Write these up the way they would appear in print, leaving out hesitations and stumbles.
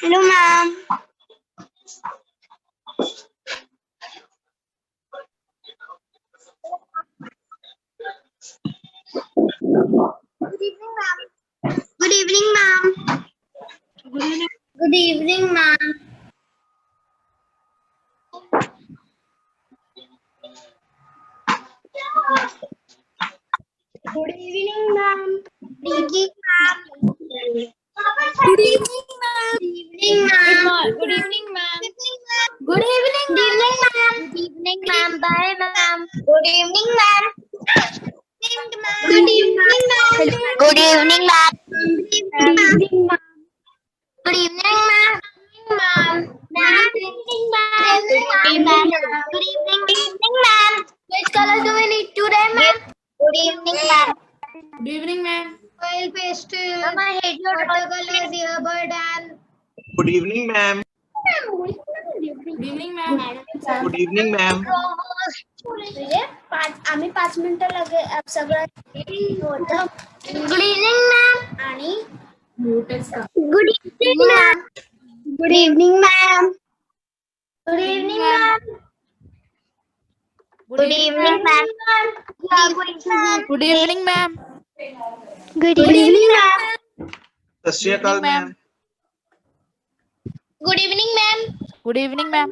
Hello, ma'am. Good evening, ma'am. Good evening, ma'am. Good evening, ma'am. Good evening, ma'am. Good evening, ma'am. Good evening, ma'am. Good evening, ma'am. Good evening, ma'am. Good evening, ma'am. Good evening, ma'am. Bye, ma'am. Good evening, ma'am. Good evening, ma'am. Good evening, ma'am. Good evening, ma'am. Good evening, ma'am. Good evening, ma'am. Good evening, ma'am. Good evening, ma'am. Which colors do we need today, ma'am? Good evening, ma'am. Good evening, ma'am. Oil pastel, watercolors, earbud, and Good evening, ma'am. Good evening, ma'am. Good evening, ma'am. आम्ही 5 मिनिटं लगे सगळं होतं. Good evening ma'am. आणि good evening ma'am. Good evening ma'am. Good evening ma'am. Good evening, ma'am. Good evening ma'am. Good good evening, evening ma'am. Ma'am. Sat Shri Akal ma'am. Good evening ma'am. Good evening, ma'am.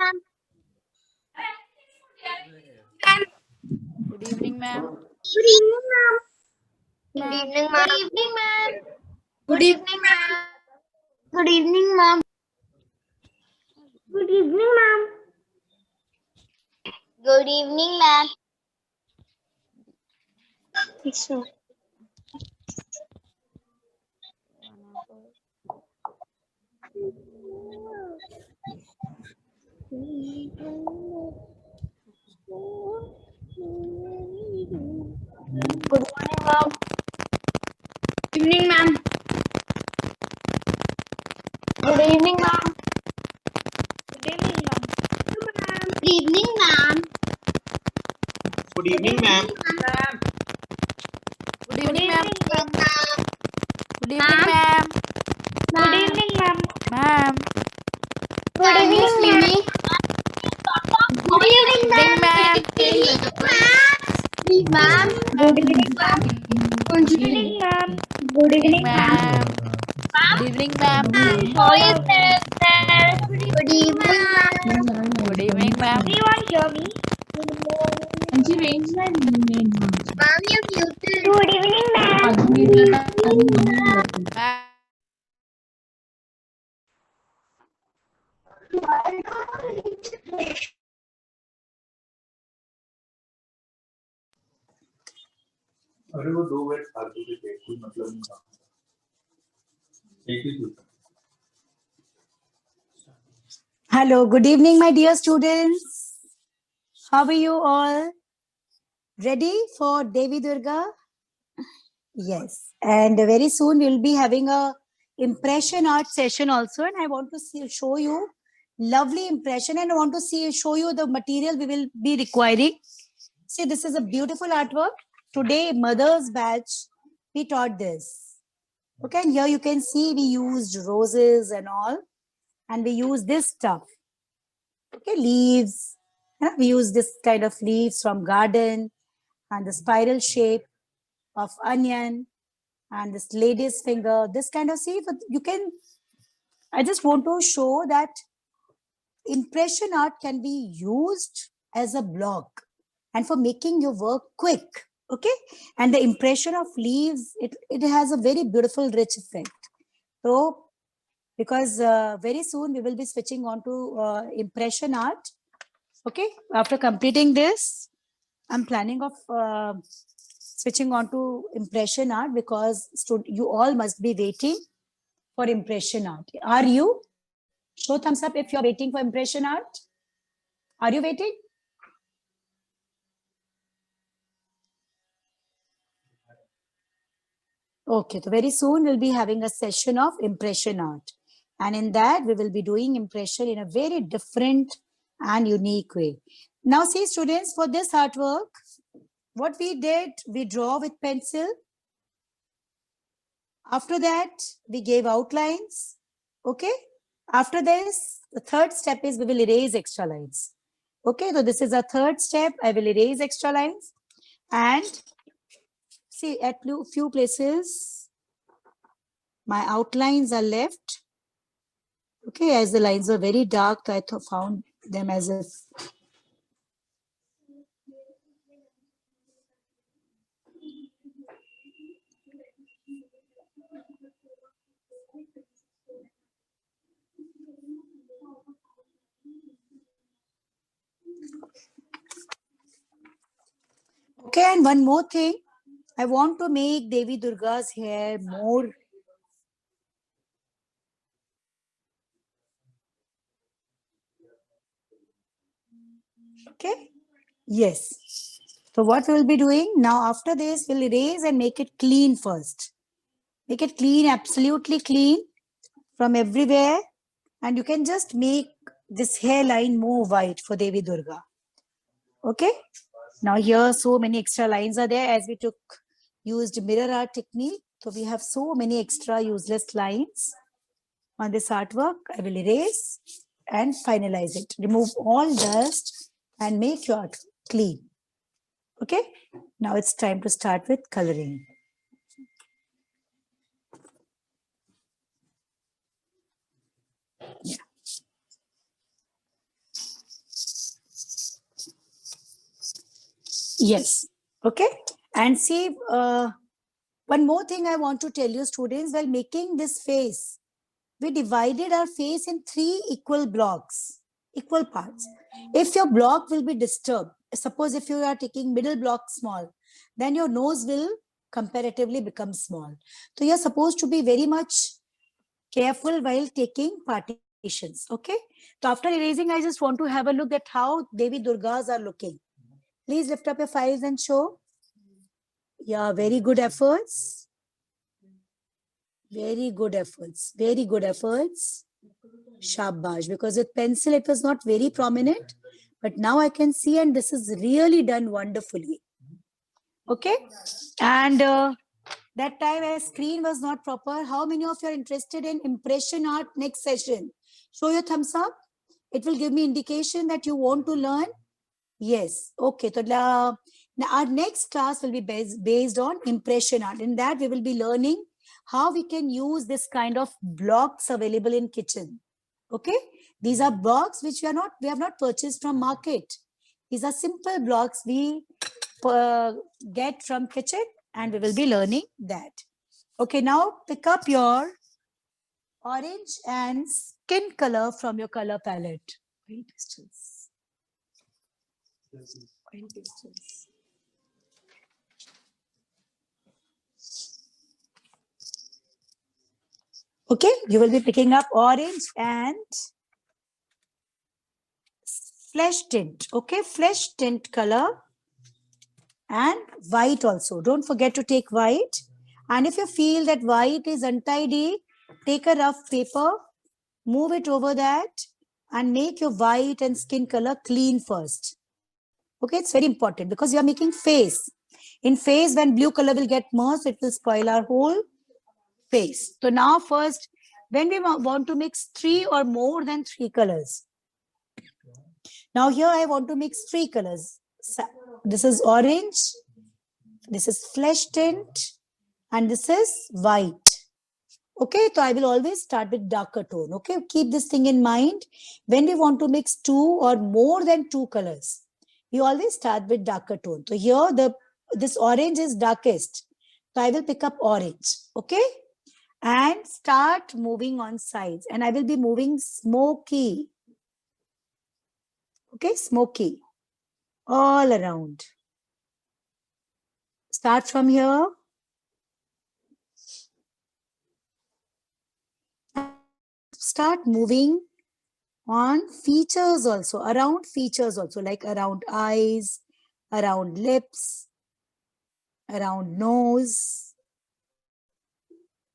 Good evening, ma'am. Good evening, ma'am. Good evening, ma'am. Good evening, ma'am. Good evening, ma'am. Good evening, ma'am. Good evening, ma'am. So, good morning, ma'am. Evening, ma'am. Good evening, ma'am. Good evening, ma'am. Good evening, ma'am. Good evening, ma'am. Good evening, ma'am. Good evening, Ma'am. ma'am. Good evening, ma'am. Ma'am. Good evening, Mimi. Good evening, Evening, ma'am. Ma'am. Good evening, ma'am. Good evening, ma'am. Good evening, ma'am. Good evening, ma'am. How are you, sir? Good evening, ma'am. Good evening, ma'am. Everyone hear me? Ma'am, you're muted. Good evening, ma'am. Ma'am. अरे वो 2 minute फालतू के थे, कोई मतलब नहीं था। एक ही था। Hello, good evening, my dear students. How are you all? Ready for Devi Durga? Yes, and very soon we'll be having a impression art session also, and I want to show you lovely impression, and I want to show you the material we will be requiring. See, this is a beautiful artwork. Today, Mother's Batch, we taught this. Okay, and here you can see we used roses and all, and we use this stuff. Okay, leaves. Yeah, we use this kind of leaves from garden and the spiral shape of onion and this lady's finger, this kind of see, but you can, I just want to show that impression art can be used as a block and for making your work quick. Okay, and the impression of leaves, it has a very beautiful, rich effect. So, because very soon we will be switching on to impression art. Okay, after completing this, I'm planning of switching on to impression art because you all must be waiting for impression art. Are you? Show thumbs up if you're waiting for impression art. Are you waiting? Okay, so very soon we'll be having a session of impression art. And in that, we will be doing impression in a very different and unique way. Now, see, students, for this artwork, what we did, we draw with pencil. After that, we gave outlines. Okay. After this, the third step is we will erase extra lines. Okay, so this is a third step. I will erase extra lines and see at few places my outlines are left. Okay, as the lines are very dark, I found them as if okay, and one more thing. I want to make Devi Durga's hair more okay. Yes. So what we'll be doing now after this, we'll erase and make it clean first. Make it clean, absolutely clean from everywhere. And you can just make this hairline more white for Devi Durga. Okay. Now here so many extra lines are there as we used mirror art technique. So we have so many extra useless lines on this artwork. I will erase and finalize it. Remove all dust and make your art clean. Okay. Now it's time to start with coloring. Yeah. Yes. Okay. And see, one more thing I want to tell you, students, while making this face, we divided our face in 3 equal blocks, equal parts. If your block will be disturbed, suppose if you are taking middle block small, then your nose will comparatively become small. So you're supposed to be very much careful while taking partitions. Okay. So after erasing, I just want to have a look at how Devi Durgas are looking. Please lift up your files and show. Yeah, very good efforts. Very good efforts. Very good efforts. Shabash. Because with pencil, it was not very prominent. But now I can see, and this is really done wonderfully. Okay. And that time a screen was not proper. How many of you are interested in impression art next session? Show your thumbs up. It will give me indication that you want to learn. Yes. Okay. So now our next class will be based on impression art. In that we will be learning how we can use this kind of blocks available in kitchen. Okay. These are blocks which we have not purchased from market. These are simple blocks we get from kitchen, and we will be learning that. Okay. Now pick up your orange and skin color from your color palette. Wait, okay, you will be picking up orange and flesh tint. Okay, flesh tint color and white also. Don't forget to take white. And if you feel that white is untidy, take a rough paper, move it over that, and make your white and skin color clean first. Okay, it's very important because you are making face. In face, when blue color will get merged, it will spoil our whole face. So now first, when we want to mix 3 or more than 3 colors. Now here I want to mix 3 colors. So this is orange, this is flesh tint, and this is white. Okay, so I will always start with darker tone. Okay, keep this thing in mind. When we want to mix 2 or more than 2 colors, we always start with darker tone. So here this orange is darkest. So I will pick up orange. Okay, and start moving on sides. And I will be moving smoky. Okay, smoky all around. Start from here. Start moving on features also, around features also, like around eyes, around lips, around nose,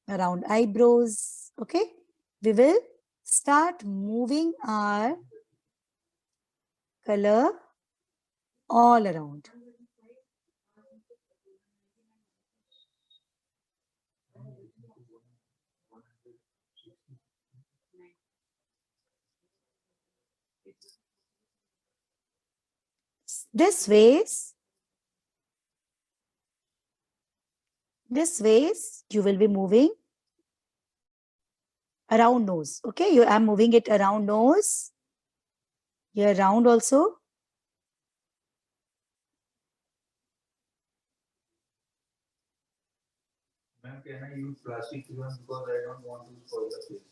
around eyebrows. Okay, we will start moving our color all around. This ways you will be moving around nose. Okay, I'm moving it around nose. Here round also. Ma'am, can I use plastic ribbon because I don't want to spoil the face?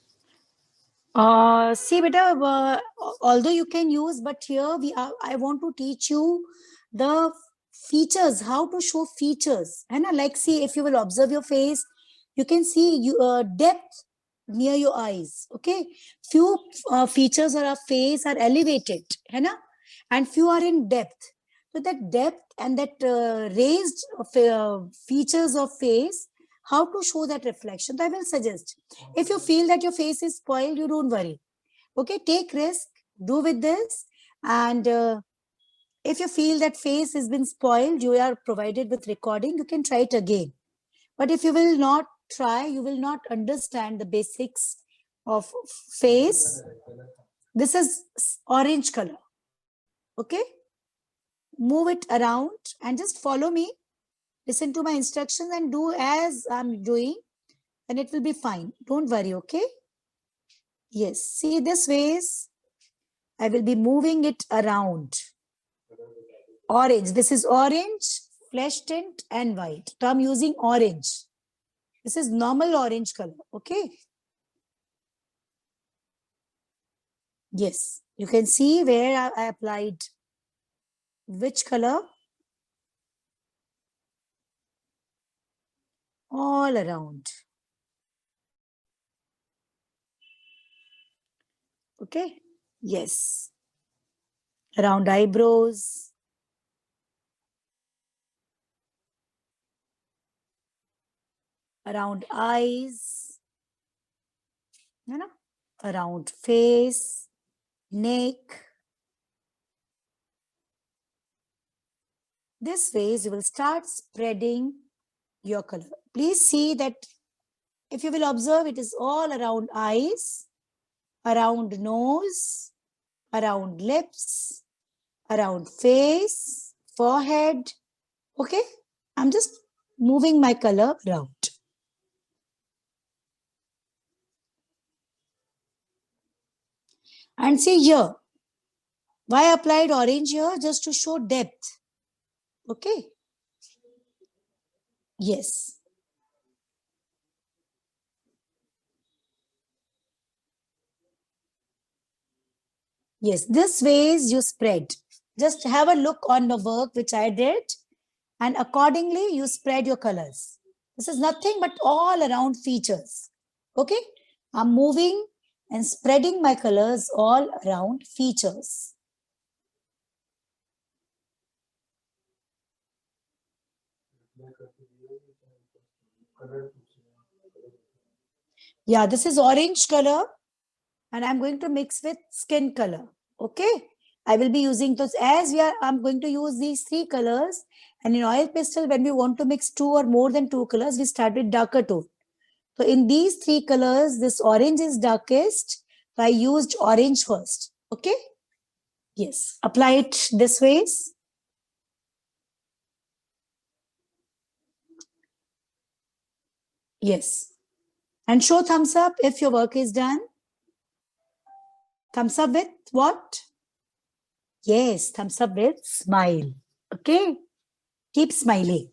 See, beta, although you can use, but here I want to teach you the features, how to show features. And like, see, if you will observe your face, you can see depth near your eyes. Okay, few features of our face are elevated, and few are in depth. So that depth and that raised features of face, how to show that reflection, I will suggest. If you feel that your face is spoiled, you don't worry. Okay, take risk, do with this. And if you feel that face has been spoiled, you are provided with recording, you can try it again. But if you will not try, you will not understand the basics of face. This is orange color. Okay, move it around and just follow me. Listen to my instructions and do as I'm doing, and it will be fine. Don't worry, okay? Yes, see this ways, I will be moving it around. Orange, this is orange, flesh tint and white. So I'm using orange. This is normal orange color, okay? Yes, you can see where I applied which color. All around. Okay, yes. Around eyebrows. Around eyes. Around face, neck. This way you will start spreading your color. Please see that if you will observe, it is all around eyes, around nose, around lips, around face, forehead. Okay, I'm just moving my color around. And see here, why I applied orange here? Just to show depth. Okay. Yes. Yes, this ways you spread. Just have a look on the work which I did, and accordingly you spread your colors. This is nothing but all around features. Okay, I'm moving and spreading my colors all around features. Yeah, this is orange color and I'm going to mix with skin color. Okay, I will be using those I'm going to use these three colors, and in oil pastel, when we want to mix two or more than two colors, we start with darker tone. So in these three colors, this orange is darkest. So I used orange first. Okay. Yes. Apply it this ways. Yes. And show thumbs up if your work is done. Thumbs up with what? Yes. Thumbs up with smile. Okay. Keep smiling.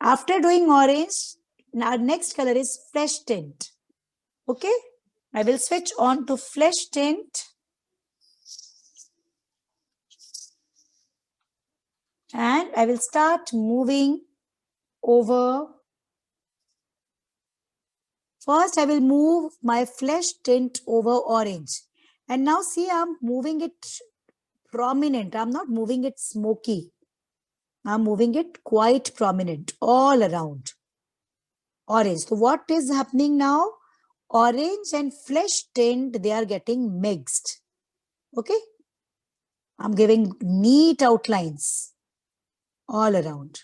After doing orange, our next color is flesh tint. Okay. I will switch on to flesh tint. And I will start moving over. First, I will move my flesh tint over orange. And now see, I'm moving it prominent. I'm not moving it smoky. I'm moving it quite prominent all around. Orange. So what is happening now? Orange and flesh tint, they are getting mixed. Okay. I'm giving neat outlines all around.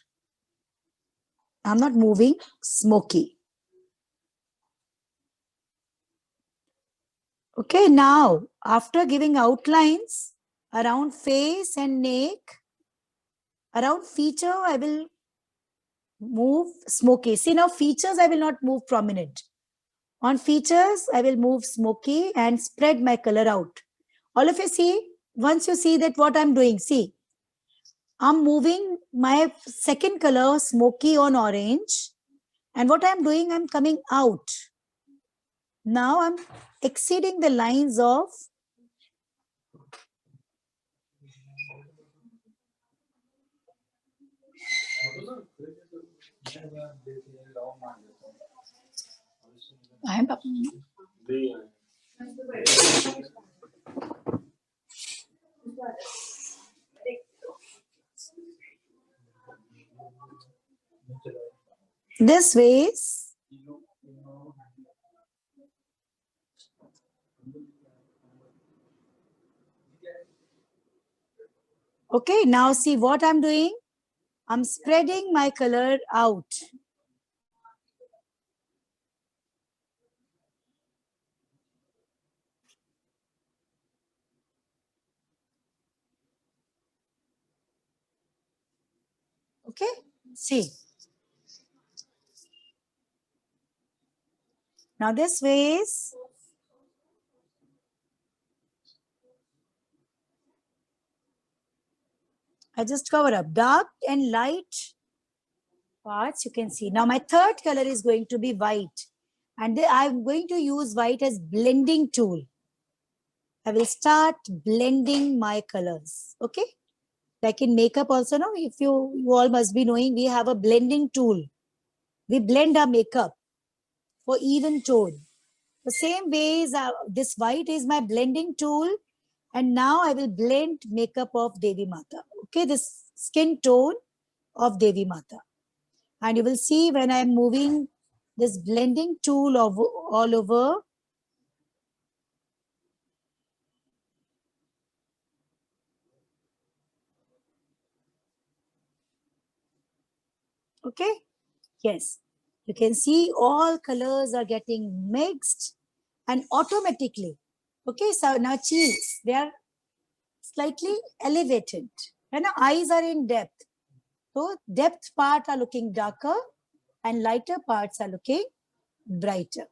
I'm not moving smoky. Okay, now after giving outlines around face and neck, Around feature, I will move smoky. See now features, I will not move prominent. On features, I will move smoky and spread my color out. All of you see, once you see that what I'm doing, see, I'm moving my second color smoky on orange. And what I'm doing, I'm coming out. Now I'm exceeding the lines of this ways. Okay, now see what I'm doing. I'm spreading my color out. Okay, see. Now this ways. I just cover up dark and light parts you can see. Now my third color is going to be white. And I'm going to use white as blending tool. I will start blending my colors. Okay. Like in makeup also, no? If you all must be knowing, we have a blending tool. We blend our makeup for even tone. The same ways, this white is my blending tool. And now I will blend makeup of Devi Mata. Okay, this skin tone of Devi Mata. And you will see when I'm moving this blending tool all over. Okay, yes. You can see all colors are getting mixed and automatically. Okay, so now cheeks, they are slightly elevated. And now eyes are in depth. So depth part are looking darker and lighter parts are looking brighter.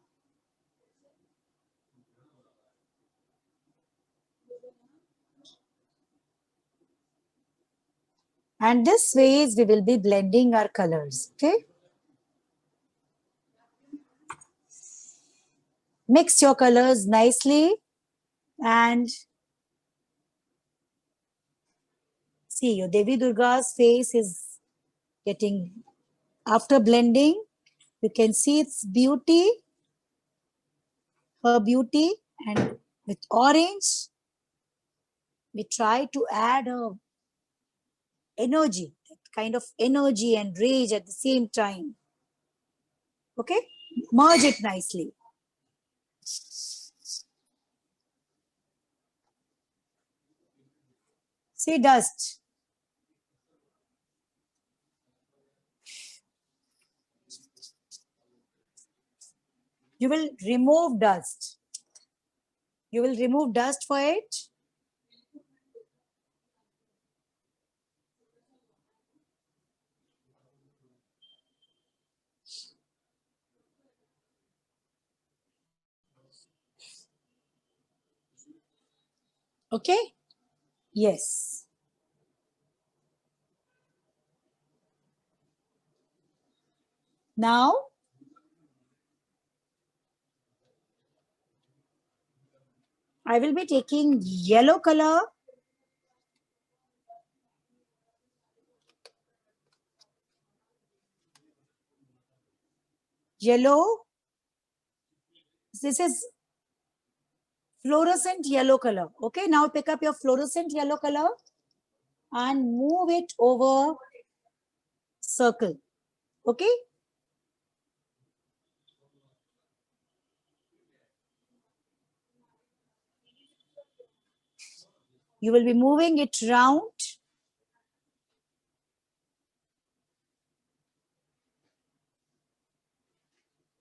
And this ways we will be blending our colors. Okay. Mix your colors nicely and see your Devi Durga's face is getting, after blending, you can see its beauty, her beauty, and with orange, we try to add a energy, kind of energy and rage at the same time. Okay, merge it nicely. See dust. You will remove dust. You will remove dust for it. Okay. Yes. Now, I will be taking yellow color. Yellow. This is fluorescent yellow color. Okay, now pick up your fluorescent yellow color and move it over circle. Okay. You will be moving it round.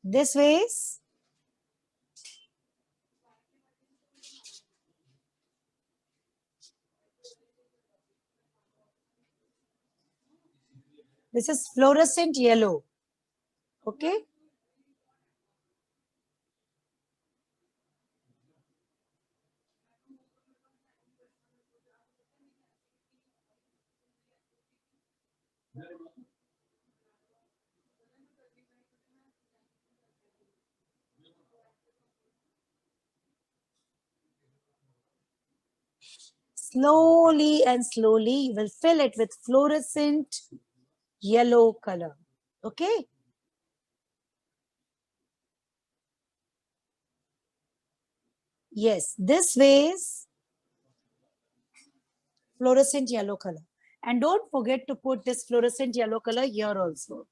This ways. This is fluorescent yellow. Okay. Slowly and slowly, you will fill it with fluorescent yellow color. Okay. Yes, this way is fluorescent yellow color. And don't forget to put this fluorescent yellow color here also.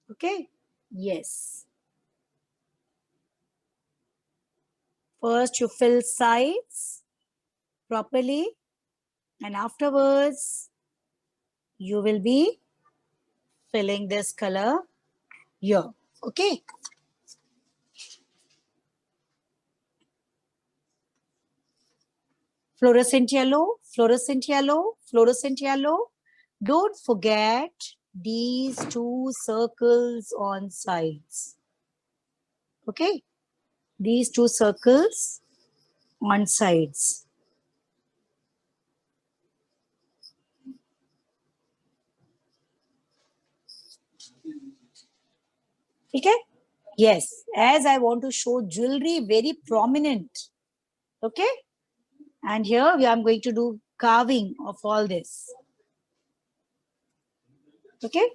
Okay. Yes. First, you fill sides properly, and afterwards, you will be filling this color here. Okay. Fluorescent yellow, fluorescent yellow, fluorescent yellow. Don't forget these two circles on sides. Okay. These two circles on sides. Okay. Yes, as I want to show jewelry very prominent. Okay. And here I'm going to do carving of all this. Okay.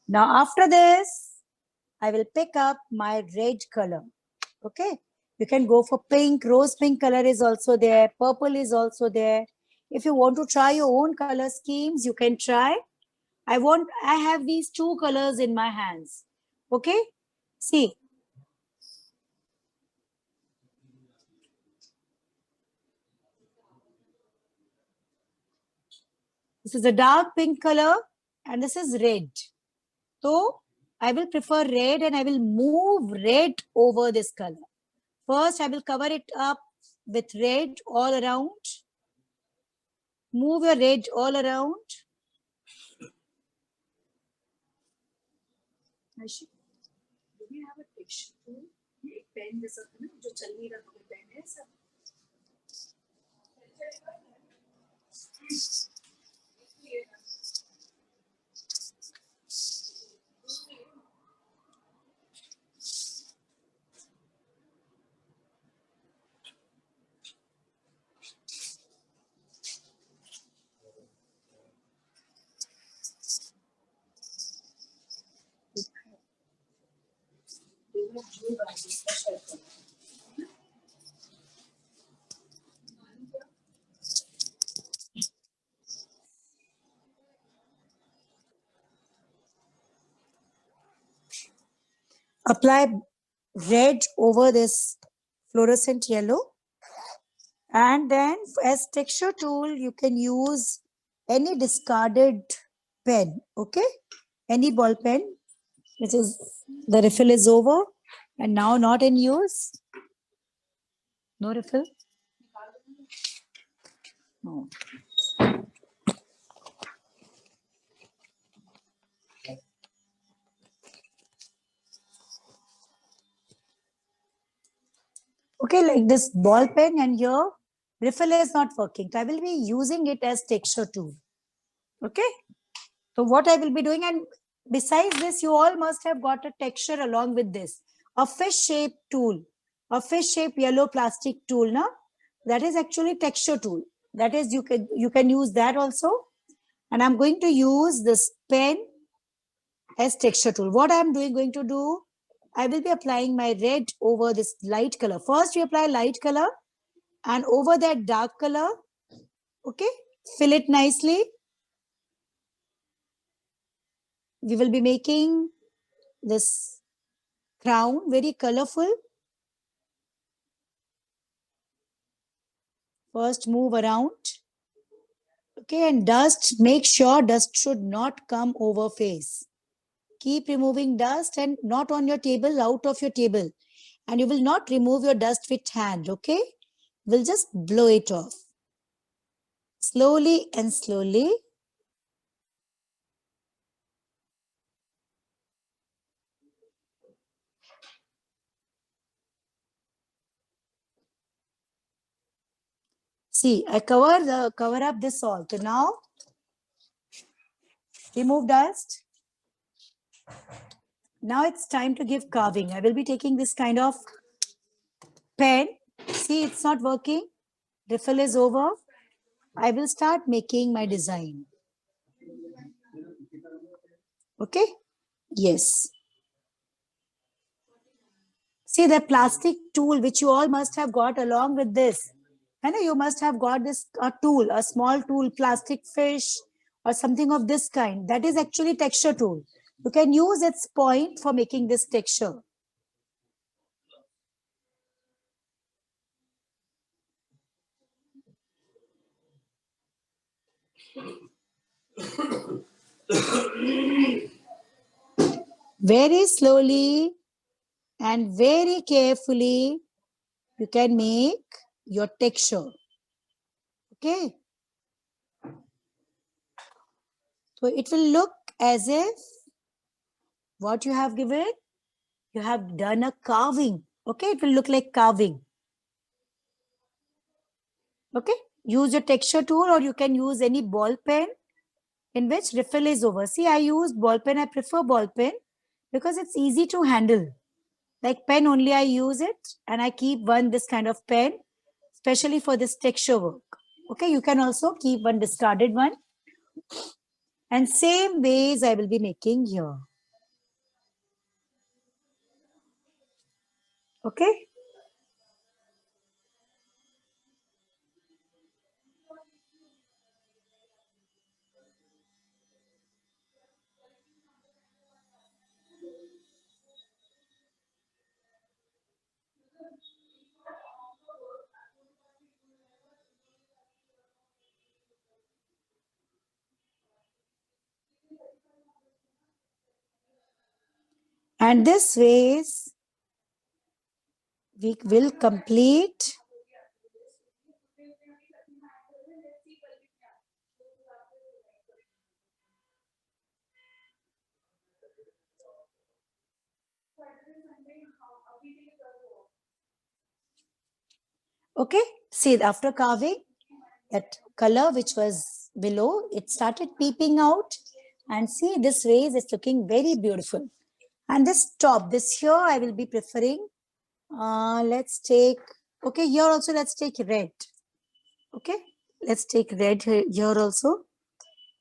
Now after this, I will pick up my red color. Okay. You can go for pink, rose pink color is also there. Purple is also there. If you want to try your own color schemes, you can try. I have these two colors in my hands. Okay. See. This is a dark pink color and this is red. So I will prefer red and I will move red over this color. First, I will cover it up with red all around. Move your red all around. Do we have a texture tool? Pen जैसा ना जो चल नहीं रहा तो pen है सब. Apply red over this fluorescent yellow. And then as texture tool, you can use any discarded pen. Okay. Any ball pen, which is the refill is over and now not in use. No refill. No. Okay, like this ball pen and here refill is not working. So I will be using it as texture tool. Okay. So what I will be doing, and besides this, you all must have got a texture along with this. A fish shape tool, a fish shape yellow plastic tool. No? That is actually texture tool. That is, you can use that also. And I'm going to use this pen as texture tool. What I'm going to do, I will be applying my red over this light color. First, you apply light color and over that dark color, okay, fill it nicely. We will be making this crown very colorful. First move around. Okay, and dust, make sure dust should not come over face. Keep removing dust and not on your table, out of your table. And you will not remove your dust with hand, okay? We'll just blow it off. Slowly and slowly. See, I cover up this all. So now, remove dust. Now it's time to give carving. I will be taking this kind of pen. See, it's not working. Refill is over. I will start making my design. Okay? Yes. See, the plastic tool which you all must have got along with this. I know you must have got this tool, a small tool, plastic fish or something of this kind. That is actually texture tool. You can use its point for making this texture. Very slowly and very carefully, you can make your texture. Okay. So it will look as if what you have given, you have done a carving. Okay, it will look like carving. Okay, use your texture tool or you can use any ball pen in which refill is over. See, I use ball pen. I prefer ball pen because it's easy to handle. Like pen only I use it and I keep one this kind of pen, especially for this texture work. Okay, you can also keep one discarded one. And same ways I will be making here. Okay. And this ways we will complete okay. See, after carving, that color which was below, it started peeping out. And see, this ways it's looking very beautiful. And this top, this here I will be preferring. Let's take, okay, here also let's take red. Okay, let's take red here also.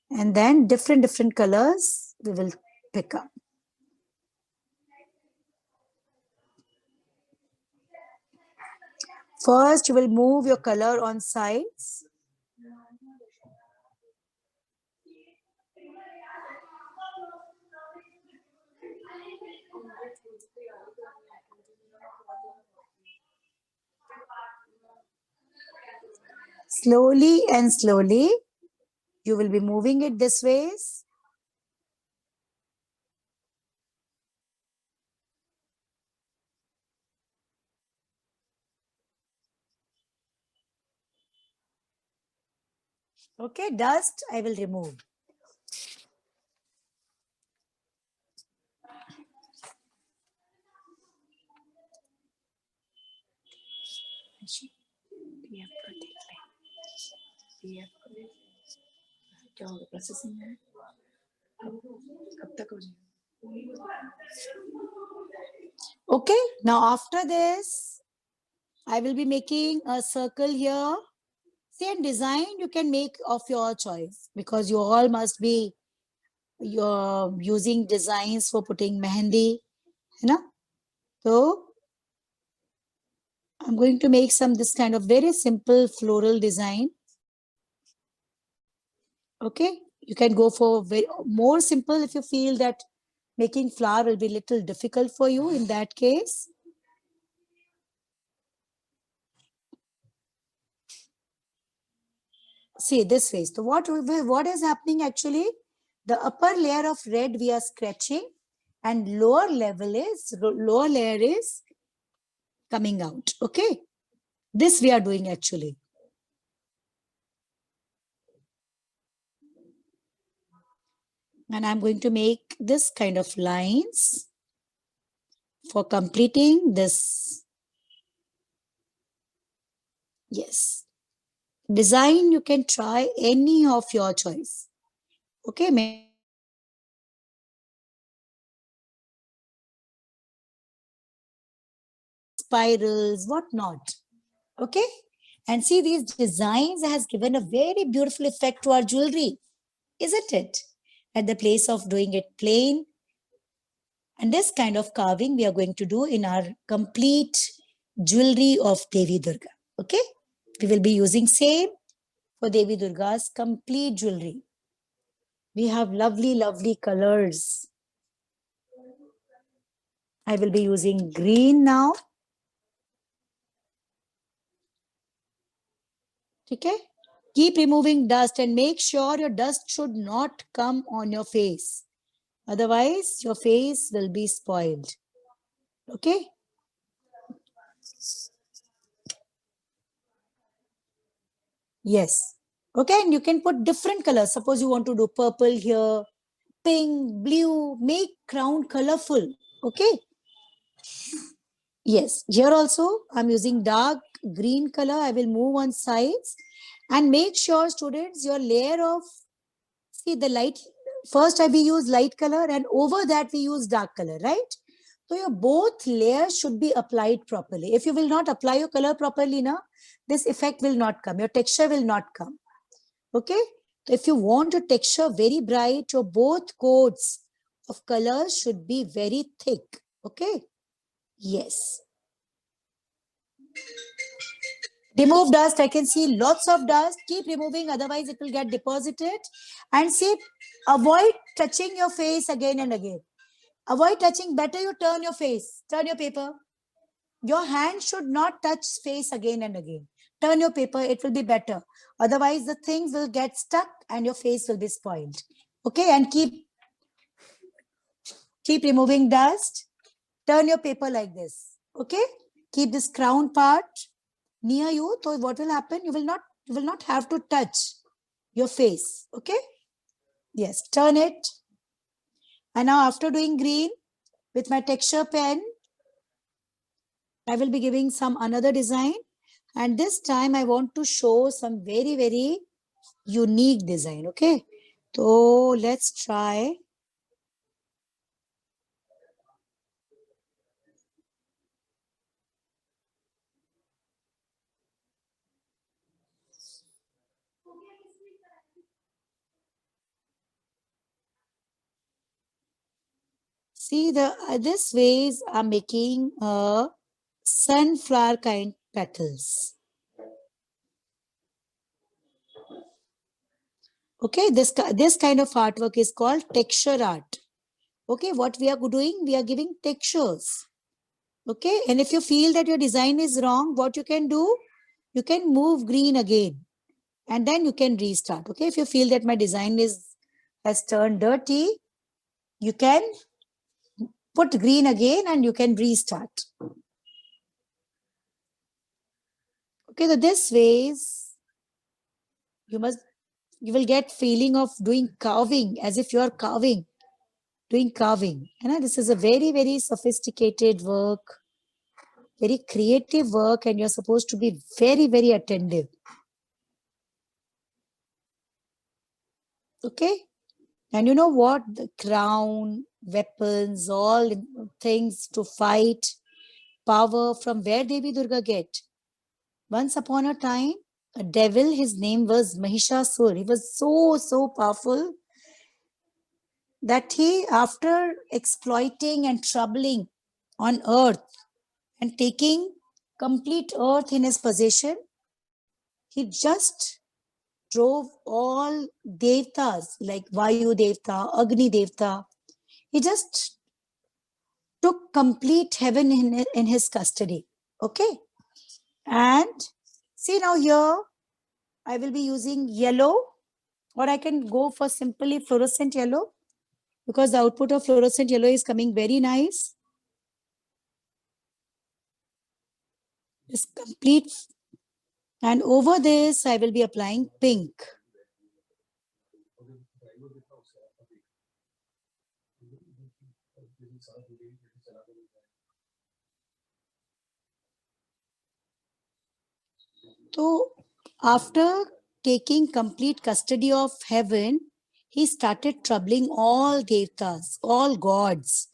And then different colors we will pick up. First, you will move your color on sides. Slowly and slowly, you will be moving it this ways. Okay, dust I will remove. Okay, now after this, I will be making a circle here. See, and design you can make of your choice because you all must be you're using designs for putting mehendi, you know. So I'm going to make some this kind of very simple floral design. Okay, you can go for very more simple if you feel that making flower will be little difficult for you. In that case, see this face. So what is happening actually? The upper layer of red we are scratching, and lower layer is coming out. Okay, this we are doing actually. And I'm going to make this kind of lines for completing this. Yes. Design, you can try any of your choice. Okay. Spirals, whatnot. Okay. And see, these designs has given a very beautiful effect to our jewelry, isn't it? At the place of doing it plain. And this kind of carving we are going to do in our complete jewelry of Devi Durga. Okay. We will be using same for Devi Durga's complete jewelry. We have lovely, lovely colors. I will be using green now. Okay. Keep removing dust and make sure your dust should not come on your face. Otherwise, your face will be spoiled. Okay. Yes. Okay. And you can put different colors. Suppose you want to do purple here, pink, blue, make crown colorful. Okay. Yes. Here also, I'm using dark green color. I will move on sides and make sure, students, your layer of, see the light, first we use light color and over that we use dark color, right? So your both layers should be applied properly. If you will not apply your color properly now, this effect will not come. Your texture will not come. Okay. So if you want your texture very bright, your both coats of colors should be very thick. Okay. Yes. Remove dust. I can see lots of dust. Keep removing, otherwise it will get deposited. And see, avoid touching your face again and again. Avoid touching. Better you turn your face. Turn your paper. Your hand should not touch face again and again. Turn your paper. It will be better. Otherwise, the things will get stuck and your face will be spoiled. Okay. And keep removing dust. Turn your paper like this. Okay. Keep this crown part near you. So what will happen? You will not have to touch your face. Okay. Yes. Turn it. And now after doing green with my texture pen, I will be giving some another design. And this time I want to show some very, very unique design. Okay. So let's try. See, this ways I'm making a sunflower kind petals. Okay, this kind of artwork is called texture art. Okay, what we are doing, we are giving textures. Okay, and if you feel that your design is wrong, what you can do, you can move green again and then you can restart. Okay, if you feel that my design has turned dirty, you can put green again and you can restart. Okay, so this ways you will get feeling of doing carving as if you are doing carving. And this is a very, very sophisticated work, very creative work, and you're supposed to be very, very attentive. Okay. And you know what? The crown, weapons, all things to fight, power, from where Devi Durga get? Once upon a time, a devil, his name was Mahishasur. He was so powerful that he, after exploiting and troubling on earth and taking complete earth in his possession, he just drove all devtas like Vayu Devta, Agni Devta. He just took complete heaven in his custody. Okay. And see now here, I will be using yellow, or I can go for simply fluorescent yellow, because the output of fluorescent yellow is coming very nice. It's complete. And over this, I will be applying pink. So after taking complete custody of heaven, he started troubling all devtas, all gods,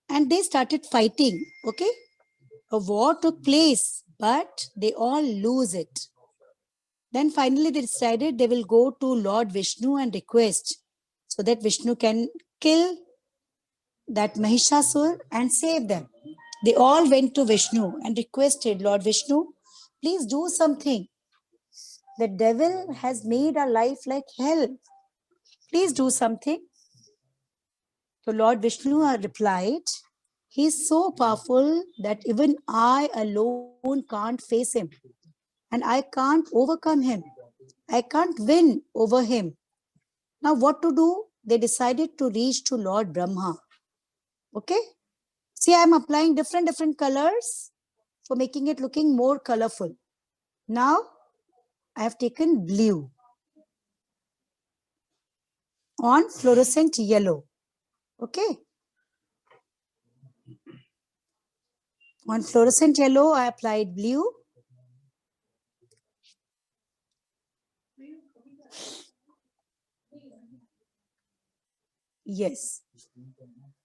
and they started fighting. Okay, a war took place, but they all lose it. Then finally they decided they will go to Lord Vishnu and request so that Vishnu can kill that Mahishasur and save them. They all went to Vishnu and requested, Lord Vishnu, please do something. The devil has made our life like hell. Please do something. So Lord Vishnu replied, he is so powerful that even I alone can't face him. And I can't overcome him. I can't win over him. Now what to do? They decided to reach to Lord Brahma. Okay. See, I'm applying different colors for making it looking more colorful. Now I have taken blue on fluorescent yellow. Okay. On fluorescent yellow, I applied blue. Yes.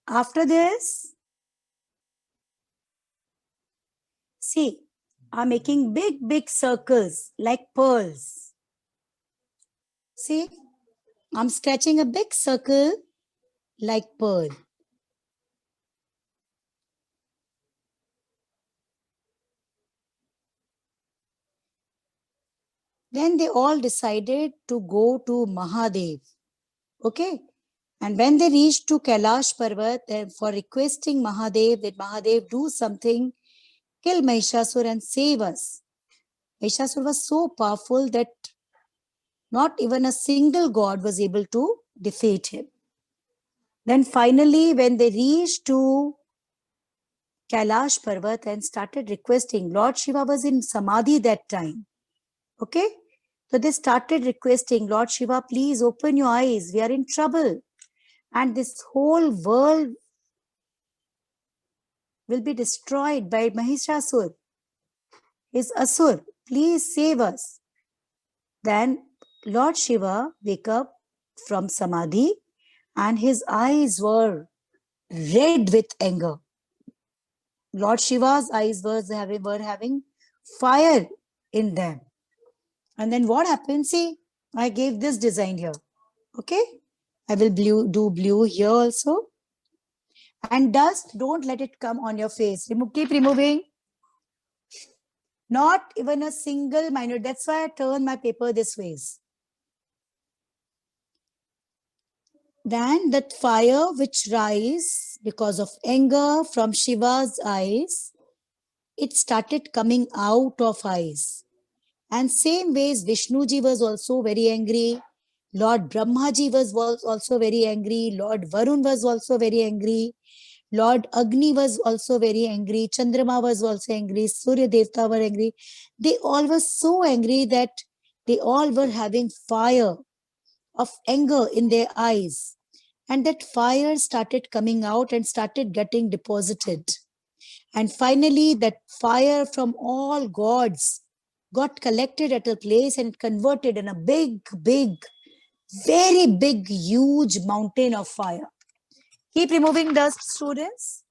After this, see, I'm making big circles like pearls. See, I'm sketching a big circle like pearl. Then they all decided to go to Mahadev. Okay. And when they reached to Kailash Parvat for requesting Mahadev that Mahadev do something, kill Mahishasur and save us. Mahishasur was so powerful that not even a single god was able to defeat him. Then finally, when they reached to Kailash Parvat and started requesting, Lord Shiva was in Samadhi that time. Okay. So they started requesting, Lord Shiva, please open your eyes. We are in trouble. And this whole world will be destroyed by Mahishasur, his Asur. Please save us. Then Lord Shiva wake up from Samadhi and his eyes were red with anger. Lord Shiva's eyes were having fire in them. And then what happened? See, I gave this design here. Okay. I will do blue here also. And dust, don't let it come on your face. Keep removing. Not even a single minute. That's why I turn my paper this way. Then that fire which rise because of anger from Shiva's eyes, it started coming out of eyes. And same ways, Vishnuji was also very angry. Lord Brahmaji was also very angry. Lord Varun was also very angry. Lord Agni was also very angry. Chandrama was also angry. Surya Devta were angry. They all were so angry that they all were having fire of anger in their eyes. And that fire started coming out and started getting deposited. And finally, that fire from all gods got collected at a place and converted in a big, very big, huge mountain of fire. Keep removing dust, students.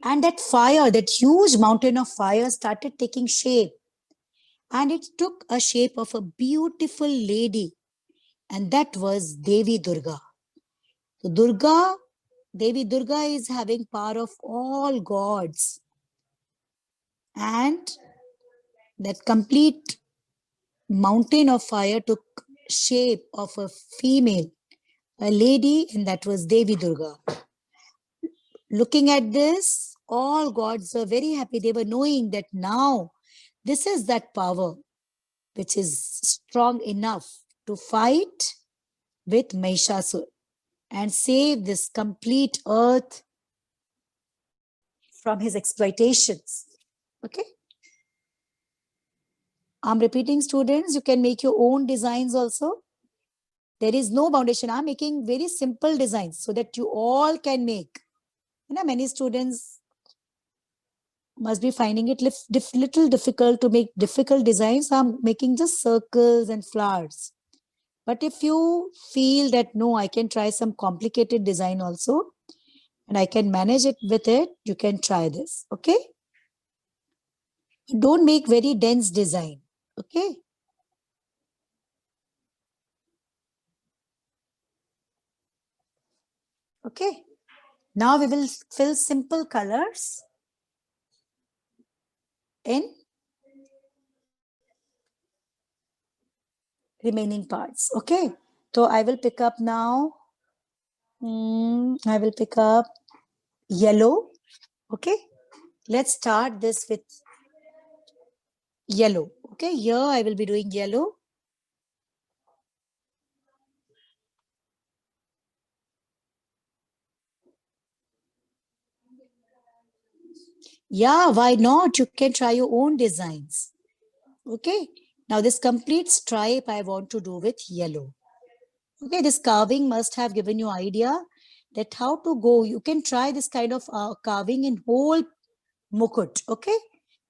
And that fire, that huge mountain of fire started taking shape. And it took a shape of a beautiful lady. And that was Devi Durga. So Devi Durga is having power of all gods. And that complete mountain of fire took shape of a female, a lady, and that was Devi Durga. Looking at this, all gods were very happy. They were knowing that now This is that power which is strong enough to fight with Mahishasur and save this complete earth from his exploitations. Okay. I'm repeating, students, you can make your own designs also. There is no foundation. I'm making very simple designs so that you all can make. Many students must be finding it little difficult to make difficult designs. I'm making just circles and flowers. But if you feel that, no, I can try some complicated design also, and I can manage it with it, you can try this. Okay. Don't make very dense design. Okay. Okay. Now we will fill simple colors in remaining parts. Okay. So I will pick up now. I will pick up yellow. Okay. Let's start this with yellow. Okay. Here I will be doing yellow. Yeah, why not? You can try your own designs. Okay. Now this complete stripe I want to do with yellow. Okay, this carving must have given you idea that how to go. You can try this kind of carving in whole mukut. Okay.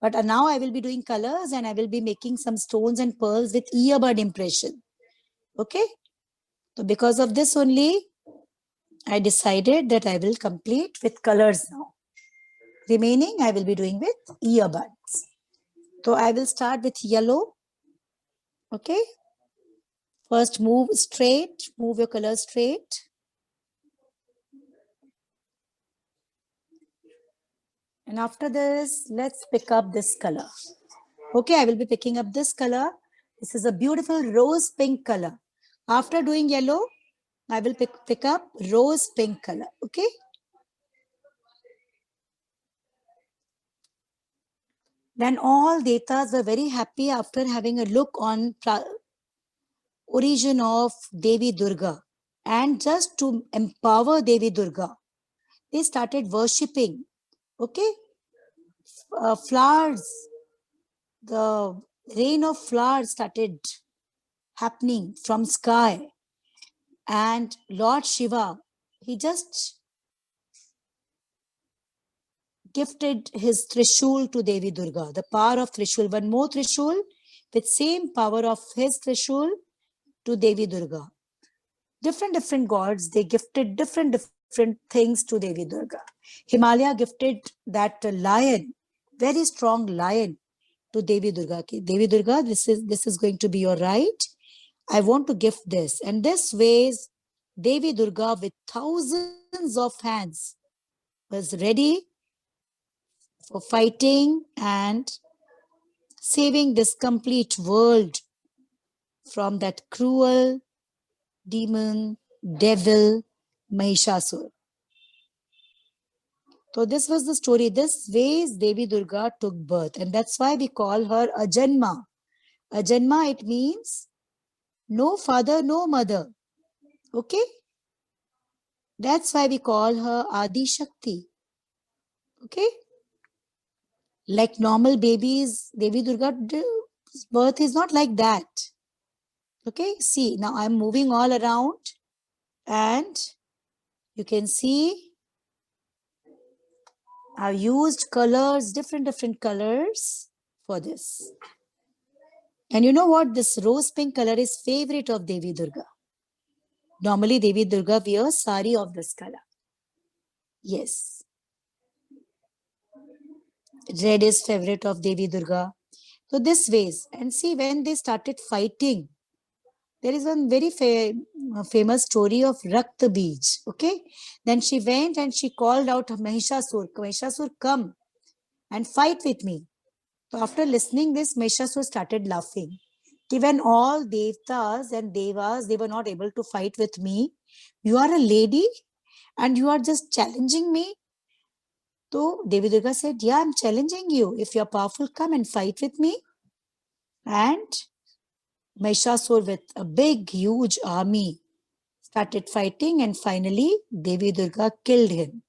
But now I will be doing colors and I will be making some stones and pearls with earbud impression. Okay. So because of this only, I decided that I will complete with colors now. Remaining, I will be doing with earbuds. So I will start with yellow. Okay. First move straight, move your color straight. And after this, let's pick up this color. Okay, I will be picking up this color. This is a beautiful rose pink color. After doing yellow, I will pick up rose pink color. Okay. Then all Detas were very happy after having a look on origin of Devi Durga. And just to empower Devi Durga, they started worshipping. Okay. Flowers, the rain of flowers started happening from sky. And Lord Shiva, he just gifted his Trishul to Devi Durga, the power of Trishul, one more Trishul with same power of his Trishul to Devi Durga. Different gods, they gifted different things to Devi Durga. Himalaya gifted that lion, very strong lion, to Devi Durga. Devi Durga, this is going to be your right. I want to gift this. And this ways, Devi Durga with thousands of hands was ready for fighting and saving this complete world from that cruel demon, devil, Mahishasur. So this was the story. This ways Devi Durga took birth, and that's why we call her Ajanma. Ajanma, it means no father, no mother. Okay? That's why we call her Adi Shakti. Okay? Like normal babies, Devi Durga's birth is not like that. Okay? See, now I'm moving all around and you can see I've used colors, different colors for this. And you know what? This rose pink color is favorite of Devi Durga. Normally, Devi Durga wears sari of this color. Yes. Red is favorite of Devi Durga. So this ways. And see, when they started fighting, there is one very famous story of Rakta Bij. Okay. Then she went and she called out Mahishasur. Mahishasur, come and fight with me. So after listening this, Mahishasur started laughing. Given all Devtas and Devas, they were not able to fight with me. You are a lady and you are just challenging me. So Devi Durga said, yeah, I'm challenging you. If you're powerful, come and fight with me. And Mahishasur with a big, huge army started fighting, and finally Devi Durga killed him.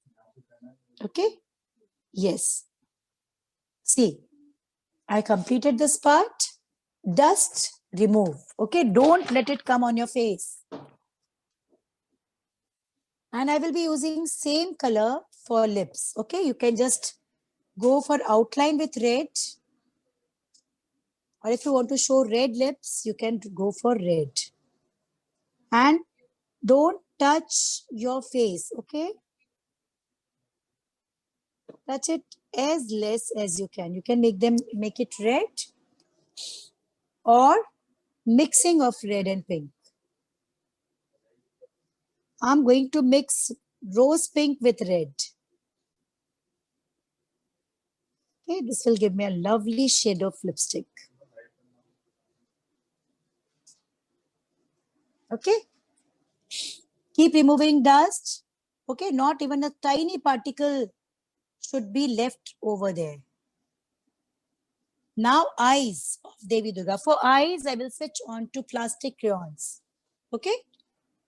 Okay? Yes. See, I completed this part. Dust, remove. Okay? Don't let it come on your face. And I will be using same color for lips. Okay? You can just go for outline with red. Or if you want to show red lips, you can go for red. And don't touch your face. Okay? Touch it as less as you can. You can make it red or mixing of red and pink. I'm going to mix rose pink with red. Okay, this will give me a lovely shade of lipstick. Okay, keep removing dust. Okay, not even a tiny particle should be left over there. Now eyes of Devi Durga. For eyes, I will switch on to plastic crayons. Okay,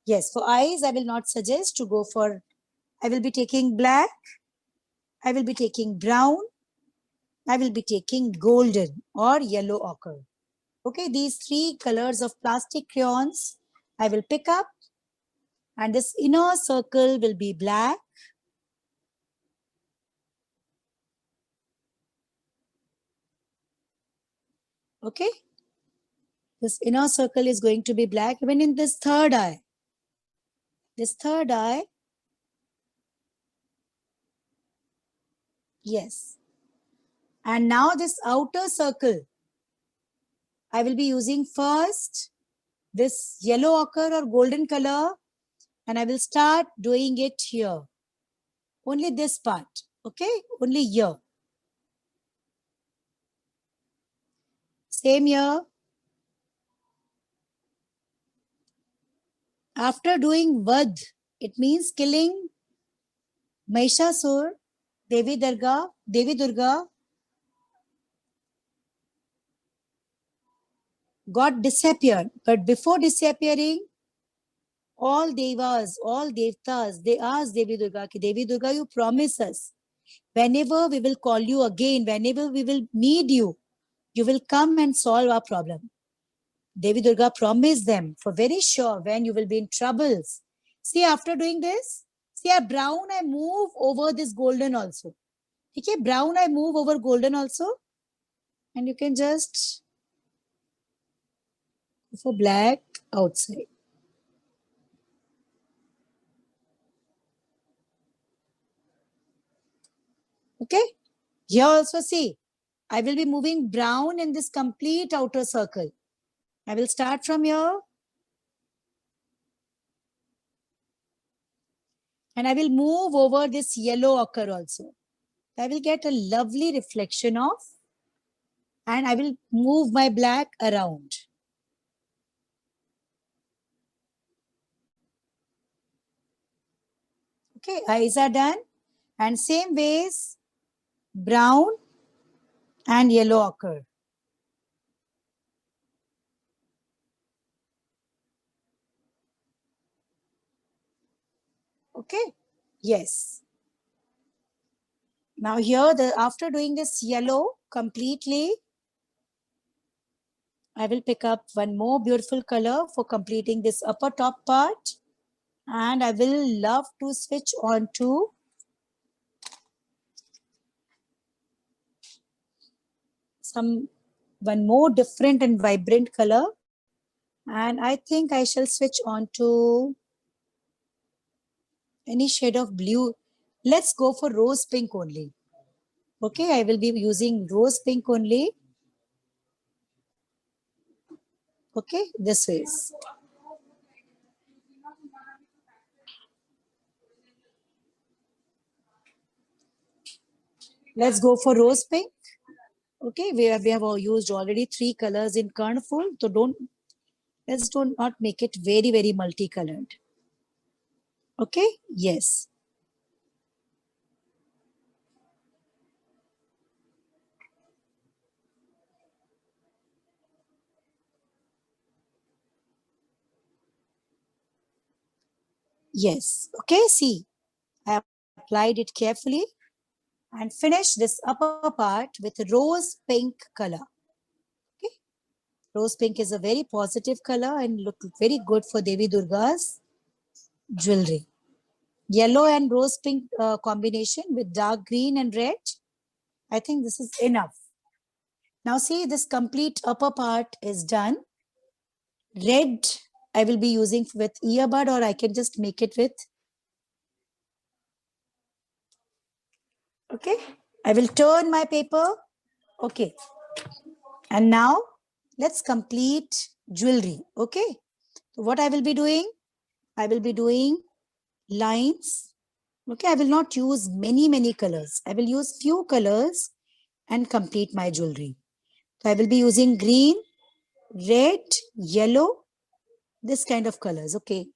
yes, for eyes, I will not suggest to go for, I will be taking black, I will be taking brown, I will be taking golden or yellow ochre. Okay, these three colors of plastic crayons I will pick up, and this inner circle will be black. Okay, this inner circle is going to be black. Even in this third eye, yes. And now this outer circle, I will be using first this yellow ochre or golden color, and I will start doing it here. Only this part, okay? Only here. Same here. After doing Vad, it means killing Mahishasur, Devi Durga got disappeared. But before disappearing, all devas, all devtas, they asked Devi Durga, Devi Durga, you promise us, whenever we will call you again, whenever we will need you, you will come and solve our problem. Devi Durga promised them for very sure when you will be in troubles. See, after doing this, see, a brown, I move over this golden also. Okay, brown, I move over golden also. And you can just go for black outside. Okay, here also see, I will be moving brown in this complete outer circle. I will start from here. And I will move over this yellow ochre also. I will get a lovely reflection of, and I will move my black around. Okay, eyes are done. And same ways, brown and yellow ochre. Okay, yes. Now here, after doing this yellow completely, I will pick up one more beautiful color for completing this upper top part. And I will love to switch on to one more different and vibrant color. And I think I shall switch on to any shade of blue. Let's go for rose pink only. Okay, I will be using rose pink only. Okay, this is. Let's go for rose pink. Okay, we have used already 3 colors in Karnful, so let's not make it very, very multicolored. Okay, yes. Yes. Okay, see, I applied it carefully and finish this upper part with rose pink color. Okay. Rose pink is a very positive color and look very good for Devi Durga's jewelry. Yellow and rose pink combination with dark green and red. I think this is enough. Now see, this complete upper part is done. Red I will be using with earbud, or I can just make it with. Okay, I will turn my paper. Okay, and now let's complete jewelry. Okay, so what I will be doing? I will be doing lines. Okay, I will not use many colors. I will use few colors and complete my jewelry. So I will be using green, red, yellow, this kind of colors. Okay.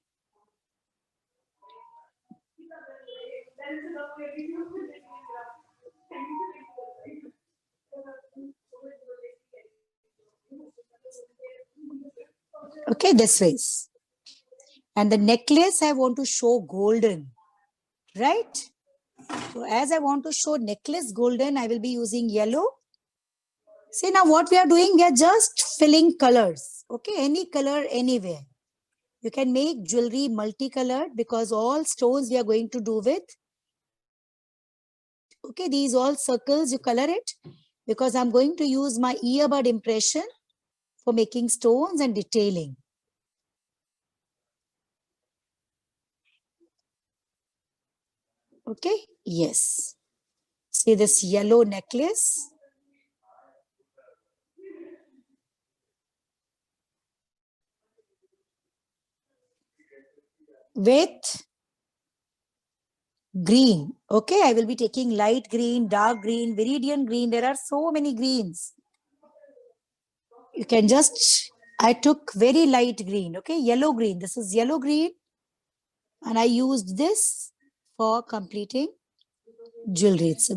Okay, this ways. And the necklace I want to show golden, right? So as I want to show necklace golden, I will be using yellow. See, now what we are doing, we are just filling colors. Okay, any color anywhere. You can make jewelry multicolored because all stones we are going to do with. Okay, these all circles, you color it because I'm going to use my earbud impression for making stones and detailing. Okay, yes. See this yellow necklace. With green. Okay, I will be taking light green, dark green, viridian green. There are so many greens. You can just, I took very light green. Okay, yellow green. This is yellow green. And I used this for completing jewelry. It's a,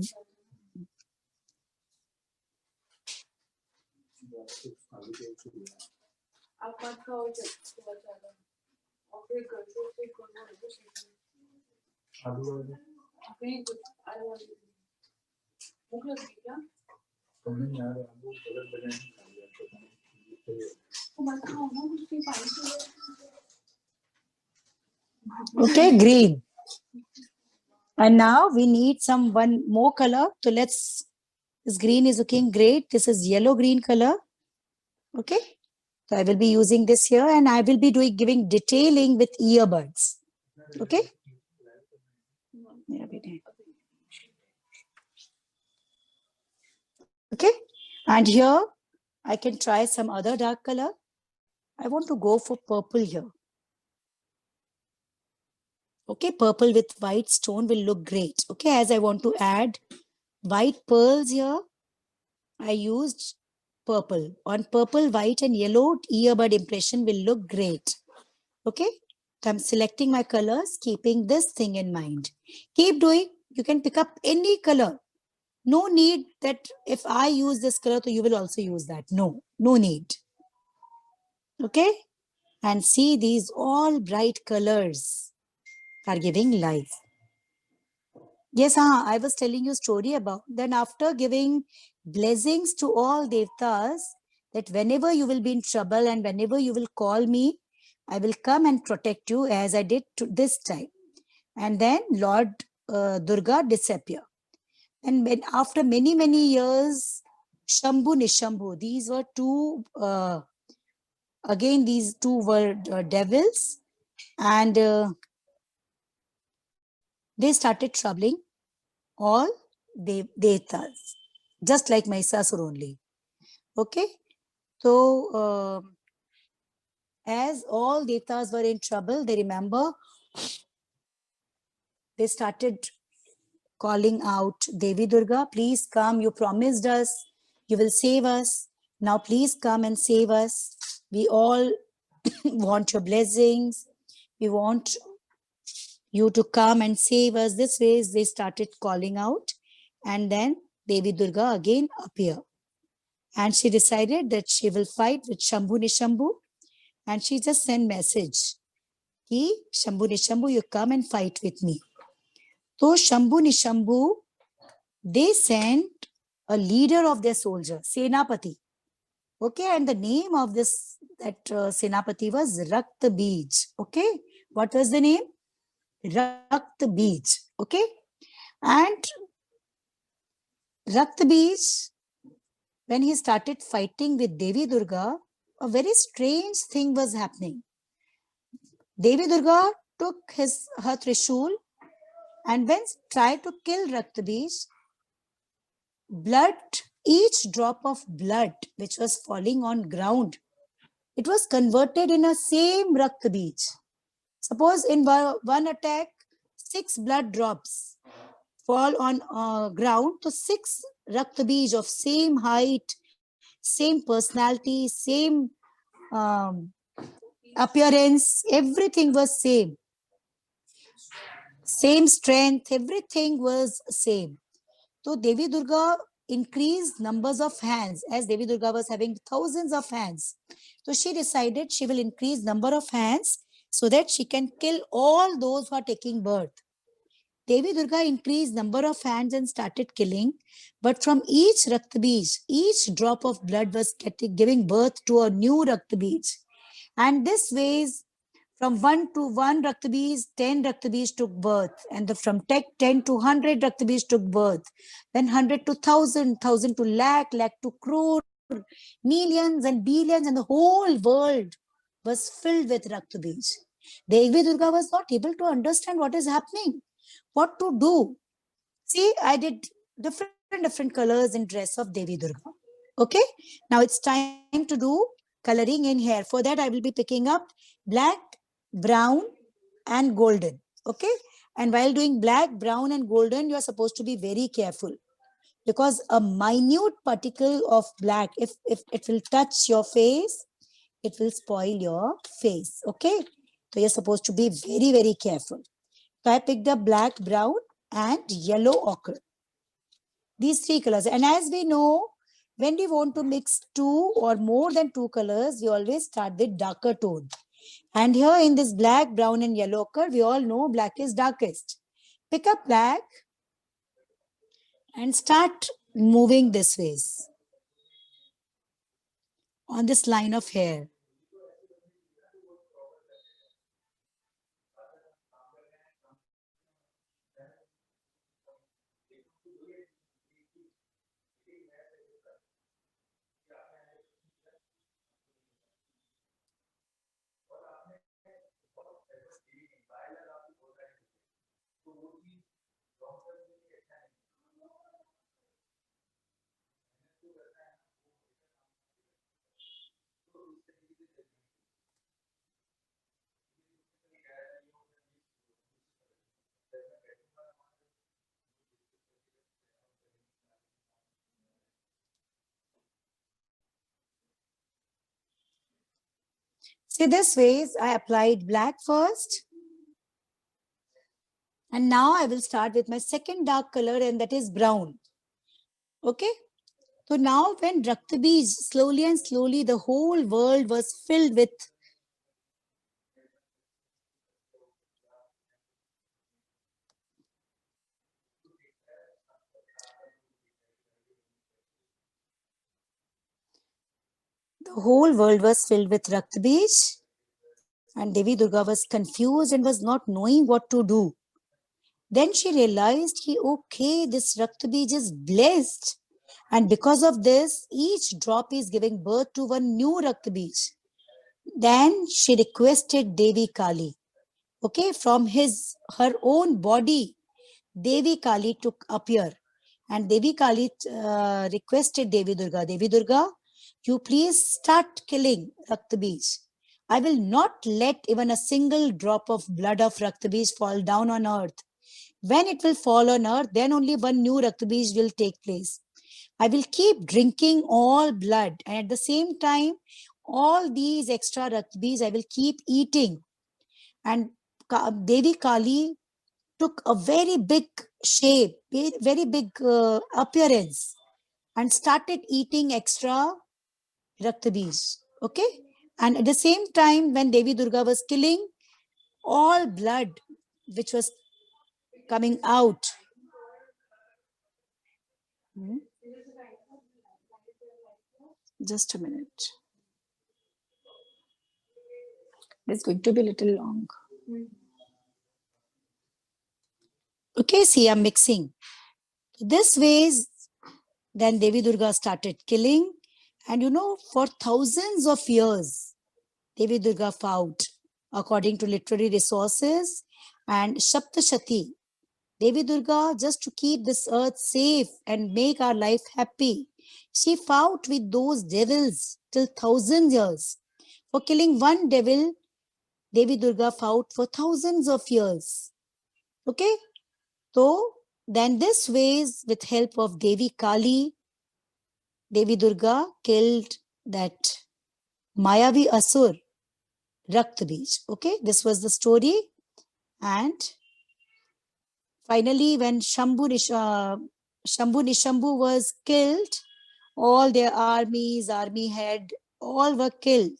okay, green. And now we need some one more color. So let's, this green is looking great. This is yellow green color. Okay. So I will be using this here and I will be giving detailing with earbuds. Okay. Okay. And here I can try some other dark color. I want to go for purple here. Okay, purple with white stone will look great. Okay, as I want to add white pearls here, I used purple. On purple, white and yellow, earbud impression will look great. Okay, so I'm selecting my colors, keeping this thing in mind. Keep doing. You can pick up any color. No need that if I use this color, so you will also use that. No, no need. Okay, and see these all bright colors are giving life. Yes, I was telling you a story about then after giving blessings to all devtas, that whenever you will be in trouble and whenever you will call me, I will come and protect you as I did to this time. And then Lord Durga disappear. And when after many years, Shambhu Nishambhu, these were two, again these two were devils, and they started troubling all devtas, just like Mahishasura only. Okay, so as all devtas were in trouble, they remember, they started calling out, Devi Durga, please come, you promised us, you will save us, now please come and save us. We all want your blessings, we want you to come and save us. This way they started calling out, and then Devi Durga again appear. And she decided that she will fight with Shambhu Nishambhu, and she just sent message. कि Shambhu Nishambhu, you come and fight with me. So Shambhu Nishambhu, they sent a leader of their soldiers, Senapati. Okay, and the name of this Senapati was Rakta Bij. Okay, what was the name? Rakta Bij. Okay, and Rakta Bij, when he started fighting with Devi Durga, a very strange thing was happening. Devi Durga took her Trishul and when tried to kill Rakta Bij, blood, each drop of blood which was falling on ground, it was converted in a same Rakta Bij. Suppose in one attack, 6 blood drops fall on ground, so 6 Rakta Bij of same height, same personality, same appearance, everything was same. Same strength, everything was same. So Devi Durga increased numbers of hands, as Devi Durga was having thousands of hands. So she decided she will increase number of hands so that she can kill all those who are taking birth. Devi Durga increased number of hands and started killing, but from each Rakta Bij, each drop of blood was giving birth to a new Rakta Bij. And this ways, from 1 to 1 Rakta Bij, 10 Rakta Bij took birth. And from 10 to 100 Rakta Bij took birth. Then 100 to 1000, 1000 to lakh, lakh to crore, millions and billions, and the whole world was filled with Rakta Bij. Devi Durga was not able to understand what is happening, what to do. See, I did different colors in dress of Devi Durga. Okay, now it's time to do coloring in hair. For that, I will be picking up black, brown, and golden. Okay, and while doing black, brown, and golden, you are supposed to be very careful because a minute particle of black, if it will touch your face, it will spoil your face. Okay, so you're supposed to be very, very careful. So I picked up black, brown, and yellow ochre. These 3 colors. And as we know, when we want to mix 2 or more than 2 colors, we always start with darker tone. And here in this black, brown, and yellow ochre, we all know black is darkest. Pick up black and start moving this ways on this line of hair. See, this ways I applied black first. And now I will start with my second dark color, and that is brown. Okay. So now when Rakta Bij, slowly and slowly, the whole world was filled with Rakta Bij, and Devi Durga was confused and was not knowing what to do. Then she realized, okay, this Rakta Bij is blessed. And because of this, each drop is giving birth to one new Rakta Bij. Then she requested Devi Kali. Okay, from her own body, Devi Kali took appear. And Devi Kali requested Devi Durga, Devi Durga, you please start killing Rakta Bij. I will not let even a single drop of blood of Rakta Bij fall down on earth. When it will fall on earth, then only one new Rakta Bij will take place. I will keep drinking all blood, and at the same time, all these extra Rakta Bij I will keep eating. And Devi Kali took a very big shape, very big appearance, and started eating extra Rakta Bij. Okay? And at the same time, when Devi Durga was killing, all blood which was coming out. Just a minute. It's going to be a little long. Okay, see, I'm mixing. This ways, then Devi Durga started killing. And you know, for thousands of years, Devi Durga fought according to literary resources. And Saptashati, Devi Durga, just to keep this earth safe and make our life happy, she fought with those devils till 1,000 years. For killing one devil, Devi Durga fought for thousands of years. Okay? So, then this ways, with help of Devi Kali, Devi Durga killed that Mayavi Asur, Raktbij. Okay, this was the story. And finally, when Shambhu Nishambhu was killed, all their armies, army head, all were killed.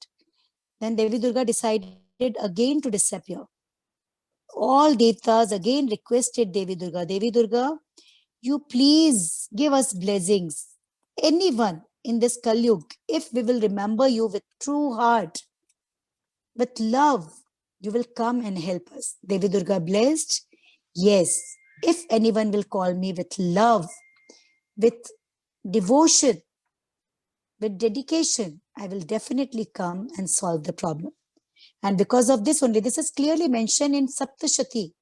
Then Devi Durga decided again to disappear. All Devtas again requested Devi Durga, you please give us blessings. Anyone in this Kalyug, if we will remember you with true heart, with love, you will come and help us. Devi Durga blessed, yes, if anyone will call me with love, with devotion, with dedication, I will definitely come and solve the problem. And because of this only, this is clearly mentioned in Saptashati.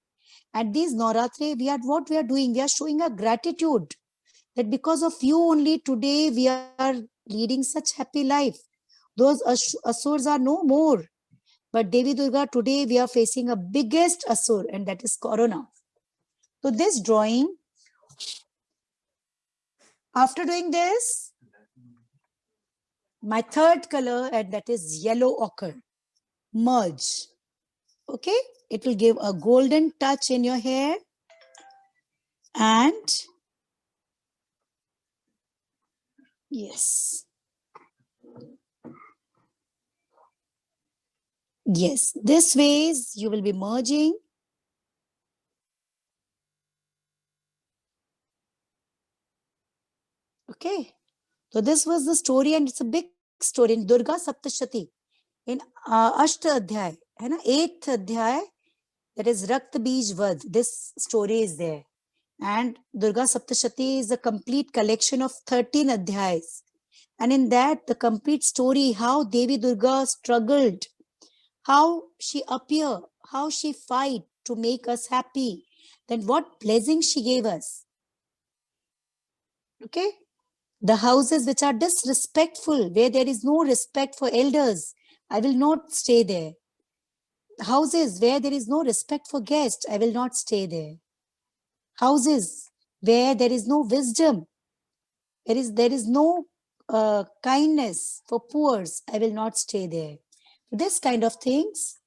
At these Navratri, what we are doing, we are showing a gratitude that because of you only today we are leading such happy life. Those Asurs are no more. But Devi Durga, today we are facing a biggest Asur, and that is Corona. So this drawing, after doing this, my third color, and that is yellow ochre, merge. Okay, it will give a golden touch in your hair. And yes. Yes, this ways you will be merging. Okay, so this was the story, and it's a big story in Durga Saptashati. In Ashta Adhyay, 8th Adhyay, that is Rakt Bij Vad. This story is there. And Durga Saptashati is a complete collection of 13 Adhyayas. And in that, the complete story, how Devi Durga struggled, how she appeared, how she fight to make us happy, then what blessings she gave us. Okay? The houses which are disrespectful, where there is no respect for elders, I will not stay there. Houses where there is no respect for guests, I will not stay there. Houses where there is no wisdom, there is no kindness for poor, I will not stay there. This kind of things.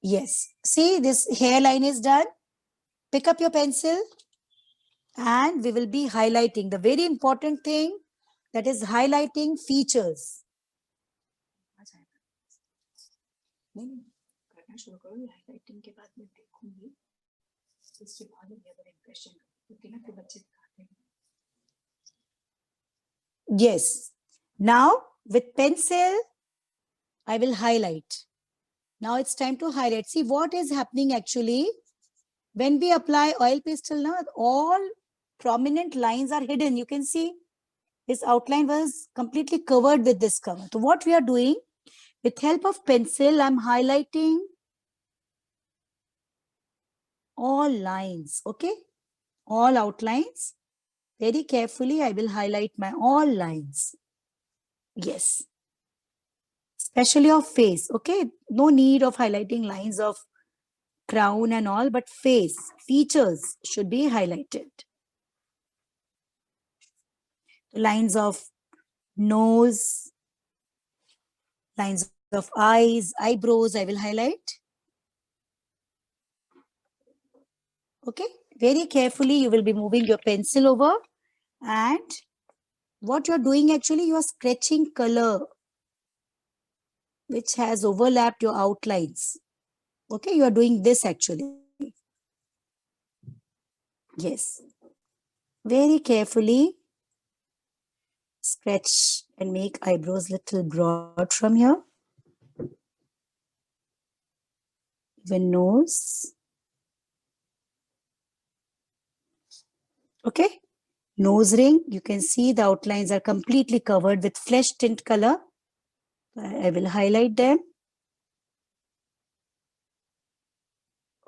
Yes. See, this hairline is done. Pick up your pencil and we will be highlighting the very important thing, that is highlighting features. Yes. Now with pencil, I will highlight. Now it's time to highlight. See what is happening actually. When we apply oil pastel, now all prominent lines are hidden. You can see this outline was completely covered with this color. So what we are doing, with help of pencil, I'm highlighting all lines. Okay, all outlines. Very carefully, I will highlight my all lines. Yes, especially of face. Okay, no need of highlighting lines of crown and all, but face, features should be highlighted. Lines of nose, lines of eyes, eyebrows, I will highlight. Okay, very carefully you will be moving your pencil over, and what you're doing actually, you are sketching color which has overlapped your outlines. Okay, you are doing this actually. Yes. Very carefully scratch and make eyebrows little broad from here. Even nose. Okay. Nose ring, you can see the outlines are completely covered with flesh tint color. I will highlight them.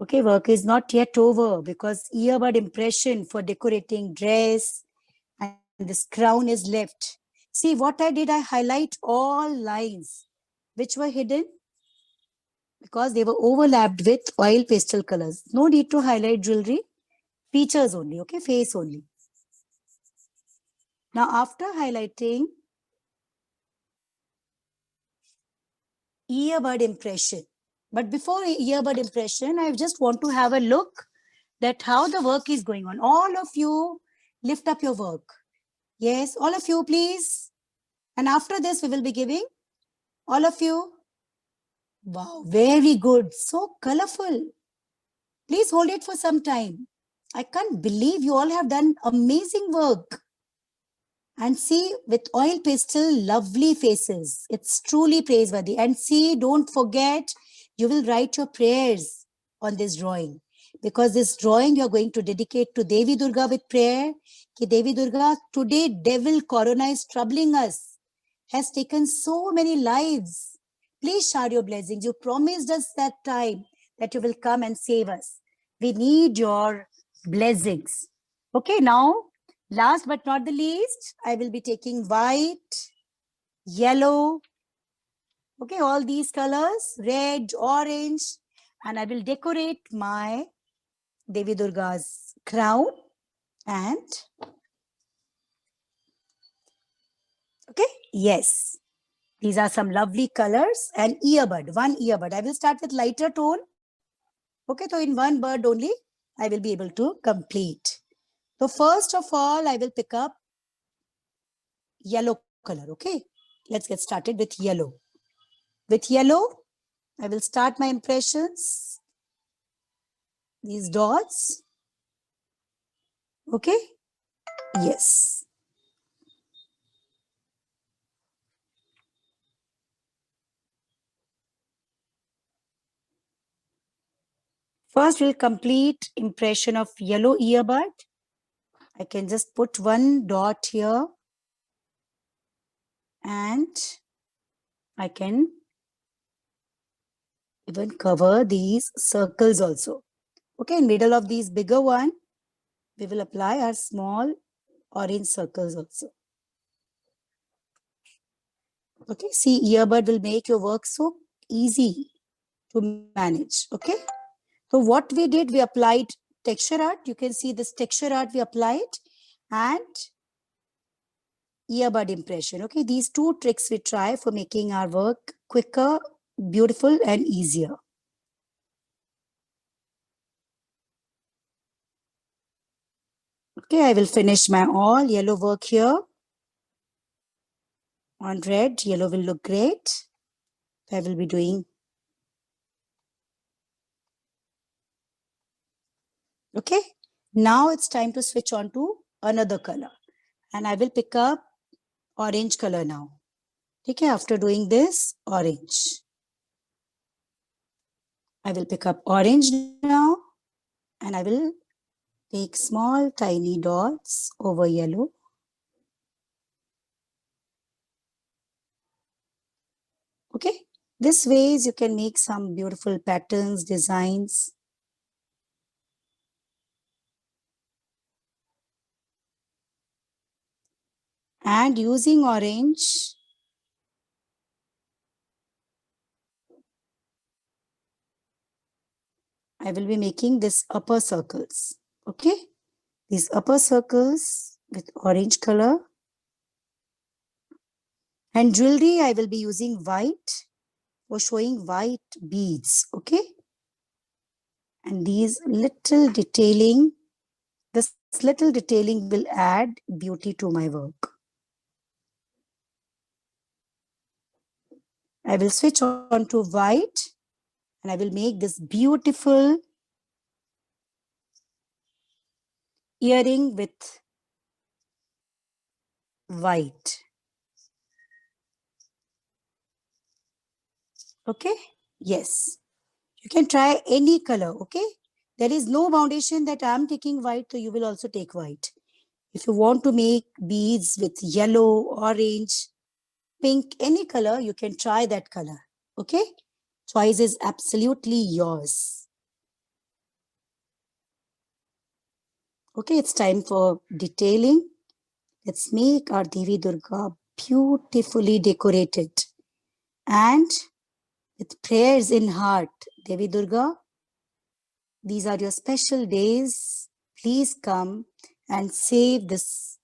Okay, work is not yet over because earbud impression for decorating dress and this crown is left. See what I did, I highlight all lines which were hidden because they were overlapped with oil pastel colors. No need to highlight jewelry, features only, okay, face only. Now after highlighting earbud impression, but before earbud impression, I just want to have a look that how the work is going on. All of you lift up your work. Yes, all of you, please. And after this, we will be giving all of you. Wow, very good. So colorful. Please hold it for some time. I can't believe you all have done amazing work. And see, with oil pastel, lovely faces. It's truly praiseworthy. And see, don't forget, you will write your prayers on this drawing. Because this drawing you are going to dedicate to Devi Durga with prayer. Ki Devi Durga, today devil Corona is troubling us. Has taken so many lives. Please shower your blessings. You promised us that time that you will come and save us. We need your blessings. Okay, now, last but not the least, I will be taking white, yellow, okay, all these colors, red, orange, and I will decorate my Devi Durga's crown and, okay, yes, these are some lovely colors and earbud, one earbud. I will start with lighter tone. Okay, so in one bird only, I will be able to complete. So first of all, I will pick up yellow color, okay? Let's get started with yellow. With yellow, I will start my impressions. These dots. Okay? Yes. First, we'll complete impression of yellow earbud. I can just put one dot here and I can even cover these circles also. Okay, in middle of these bigger one, we will apply our small orange circles also. Okay, see, earbud will make your work so easy to manage. Okay, so what we did, we applied texture art. You can see this texture art we applied and earbud impression. Okay, these two tricks we try for making our work quicker, beautiful, and easier. Okay, I will finish my all yellow work here. On red, yellow will look great. I will be doing. Okay, now it's time to switch on to another color. And I will pick up orange color now. Okay, after doing this, orange. I will pick up orange now and I will take small tiny dots over yellow. Okay, this ways you can make some beautiful patterns, designs. And using orange, I will be making this upper circles. Okay, these upper circles with orange color. And jewelry, I will be using white for showing white beads. Okay, and these little detailing, this little detailing will add beauty to my work. I will switch on to white and I will make this beautiful earring with white. Okay? Yes. You can try any color. Okay? There is no foundation that I'm taking white, so you will also take white. If you want to make beads with yellow, orange, pink, any color, you can try that color. Okay? Choice is absolutely yours. Okay, it's time for detailing. Let's make our Devi Durga beautifully decorated and with prayers in heart. Devi Durga, these are your special days. Please come and save this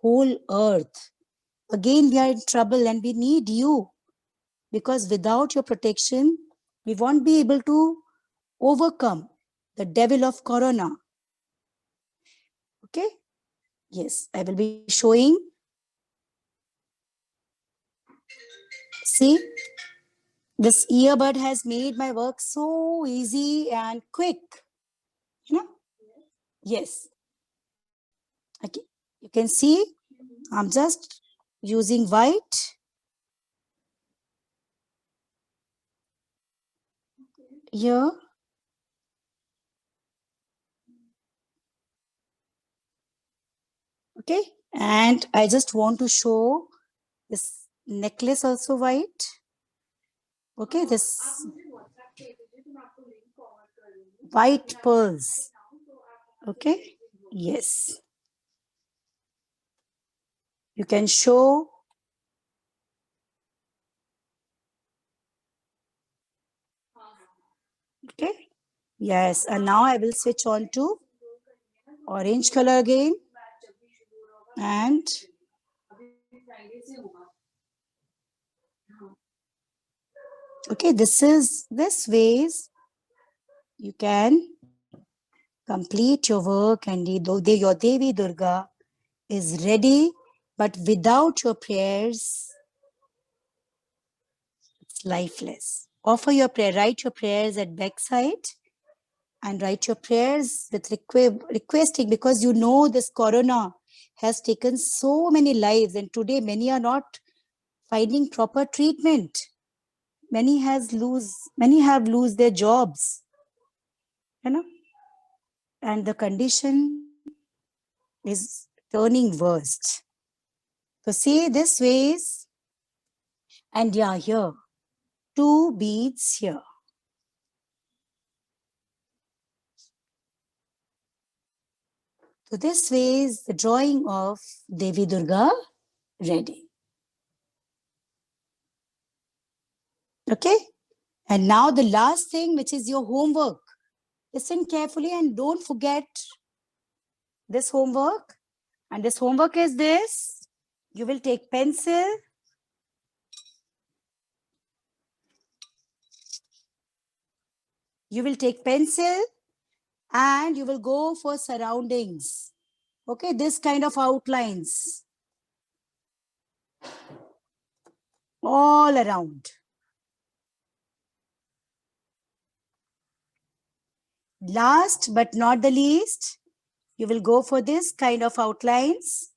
whole earth. Again, we are in trouble and we need you, because without your protection, we won't be able to overcome the devil of Corona. Okay? Yes, I will be showing. See, this earbud has made my work so easy and quick. You know? Yes. Okay. You can see I'm just using white here. Okay. And I just want to show this necklace also white. Okay. This white pearls. Okay. Yes. You can show. Okay. Yes. And now I will switch on to orange color again. And okay, this ways you can complete your work, and your Devi Durga is ready. But without your prayers, it's lifeless. Offer your prayer, write your prayers at backside and write your prayers with requesting, because you know this Corona has taken so many lives, and today many are not finding proper treatment. Many have lose their jobs, you know, and the condition is turning worst. So see this ways, and yeah, here 2 beads here. So this ways the drawing of Devi Durga ready. Okay, and now the last thing, which is your homework. Listen carefully and don't forget this homework. And this homework is this. You will take pencil. You will take pencil and you will go for surroundings. Okay, this kind of outlines all around. Last but not the least, you will go for this kind of outlines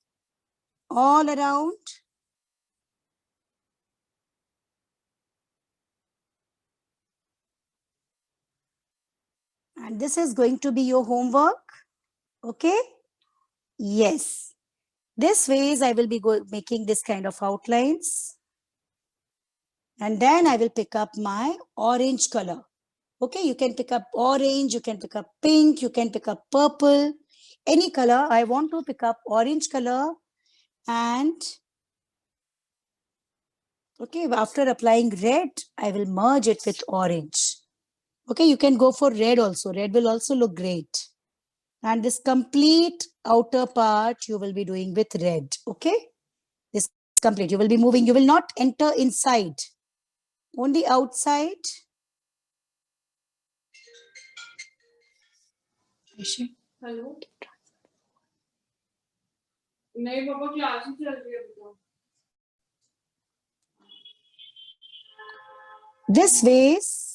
all around. And this is going to be your homework. Okay? Yes. This ways I will be making this kind of outlines. And then I will pick up my orange color. Okay, you can pick up orange, you can pick up pink, you can pick up purple, any color. I want to pick up orange color, and okay, after applying red, I will merge it with orange. Okay, you can go for red also. Red will also look great. And this complete outer part you will be doing with red. Okay, this complete. You will be moving. You will not enter inside. Only outside. Hello नहीं पापा class ही चल रही है अभी तो This vase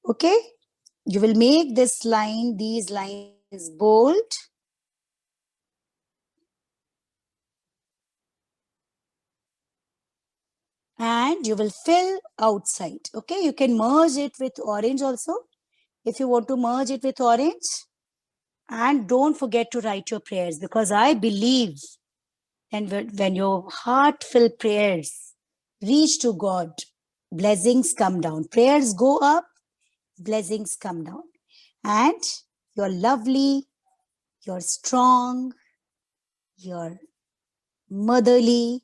okay, you will make this line, these lines bold. And you will fill outside. Okay, you can merge it with orange also if you want to merge it with orange. And don't forget to write your prayers, because I believe and when your heartfelt prayers reach to God, blessings come down. Prayers go up, blessings come down. And you're lovely, you're strong, you're motherly.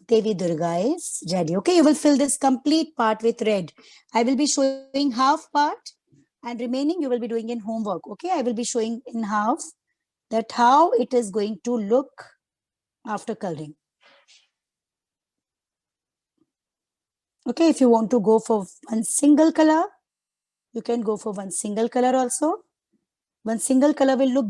Devi Durga is ready. Okay, you will fill this complete part with red. I will be showing half part and remaining you will be doing in homework. Okay, I will be showing in half that how it is going to look after coloring. Okay, if you want to go for one single color, you can go for one single color also. One single color will look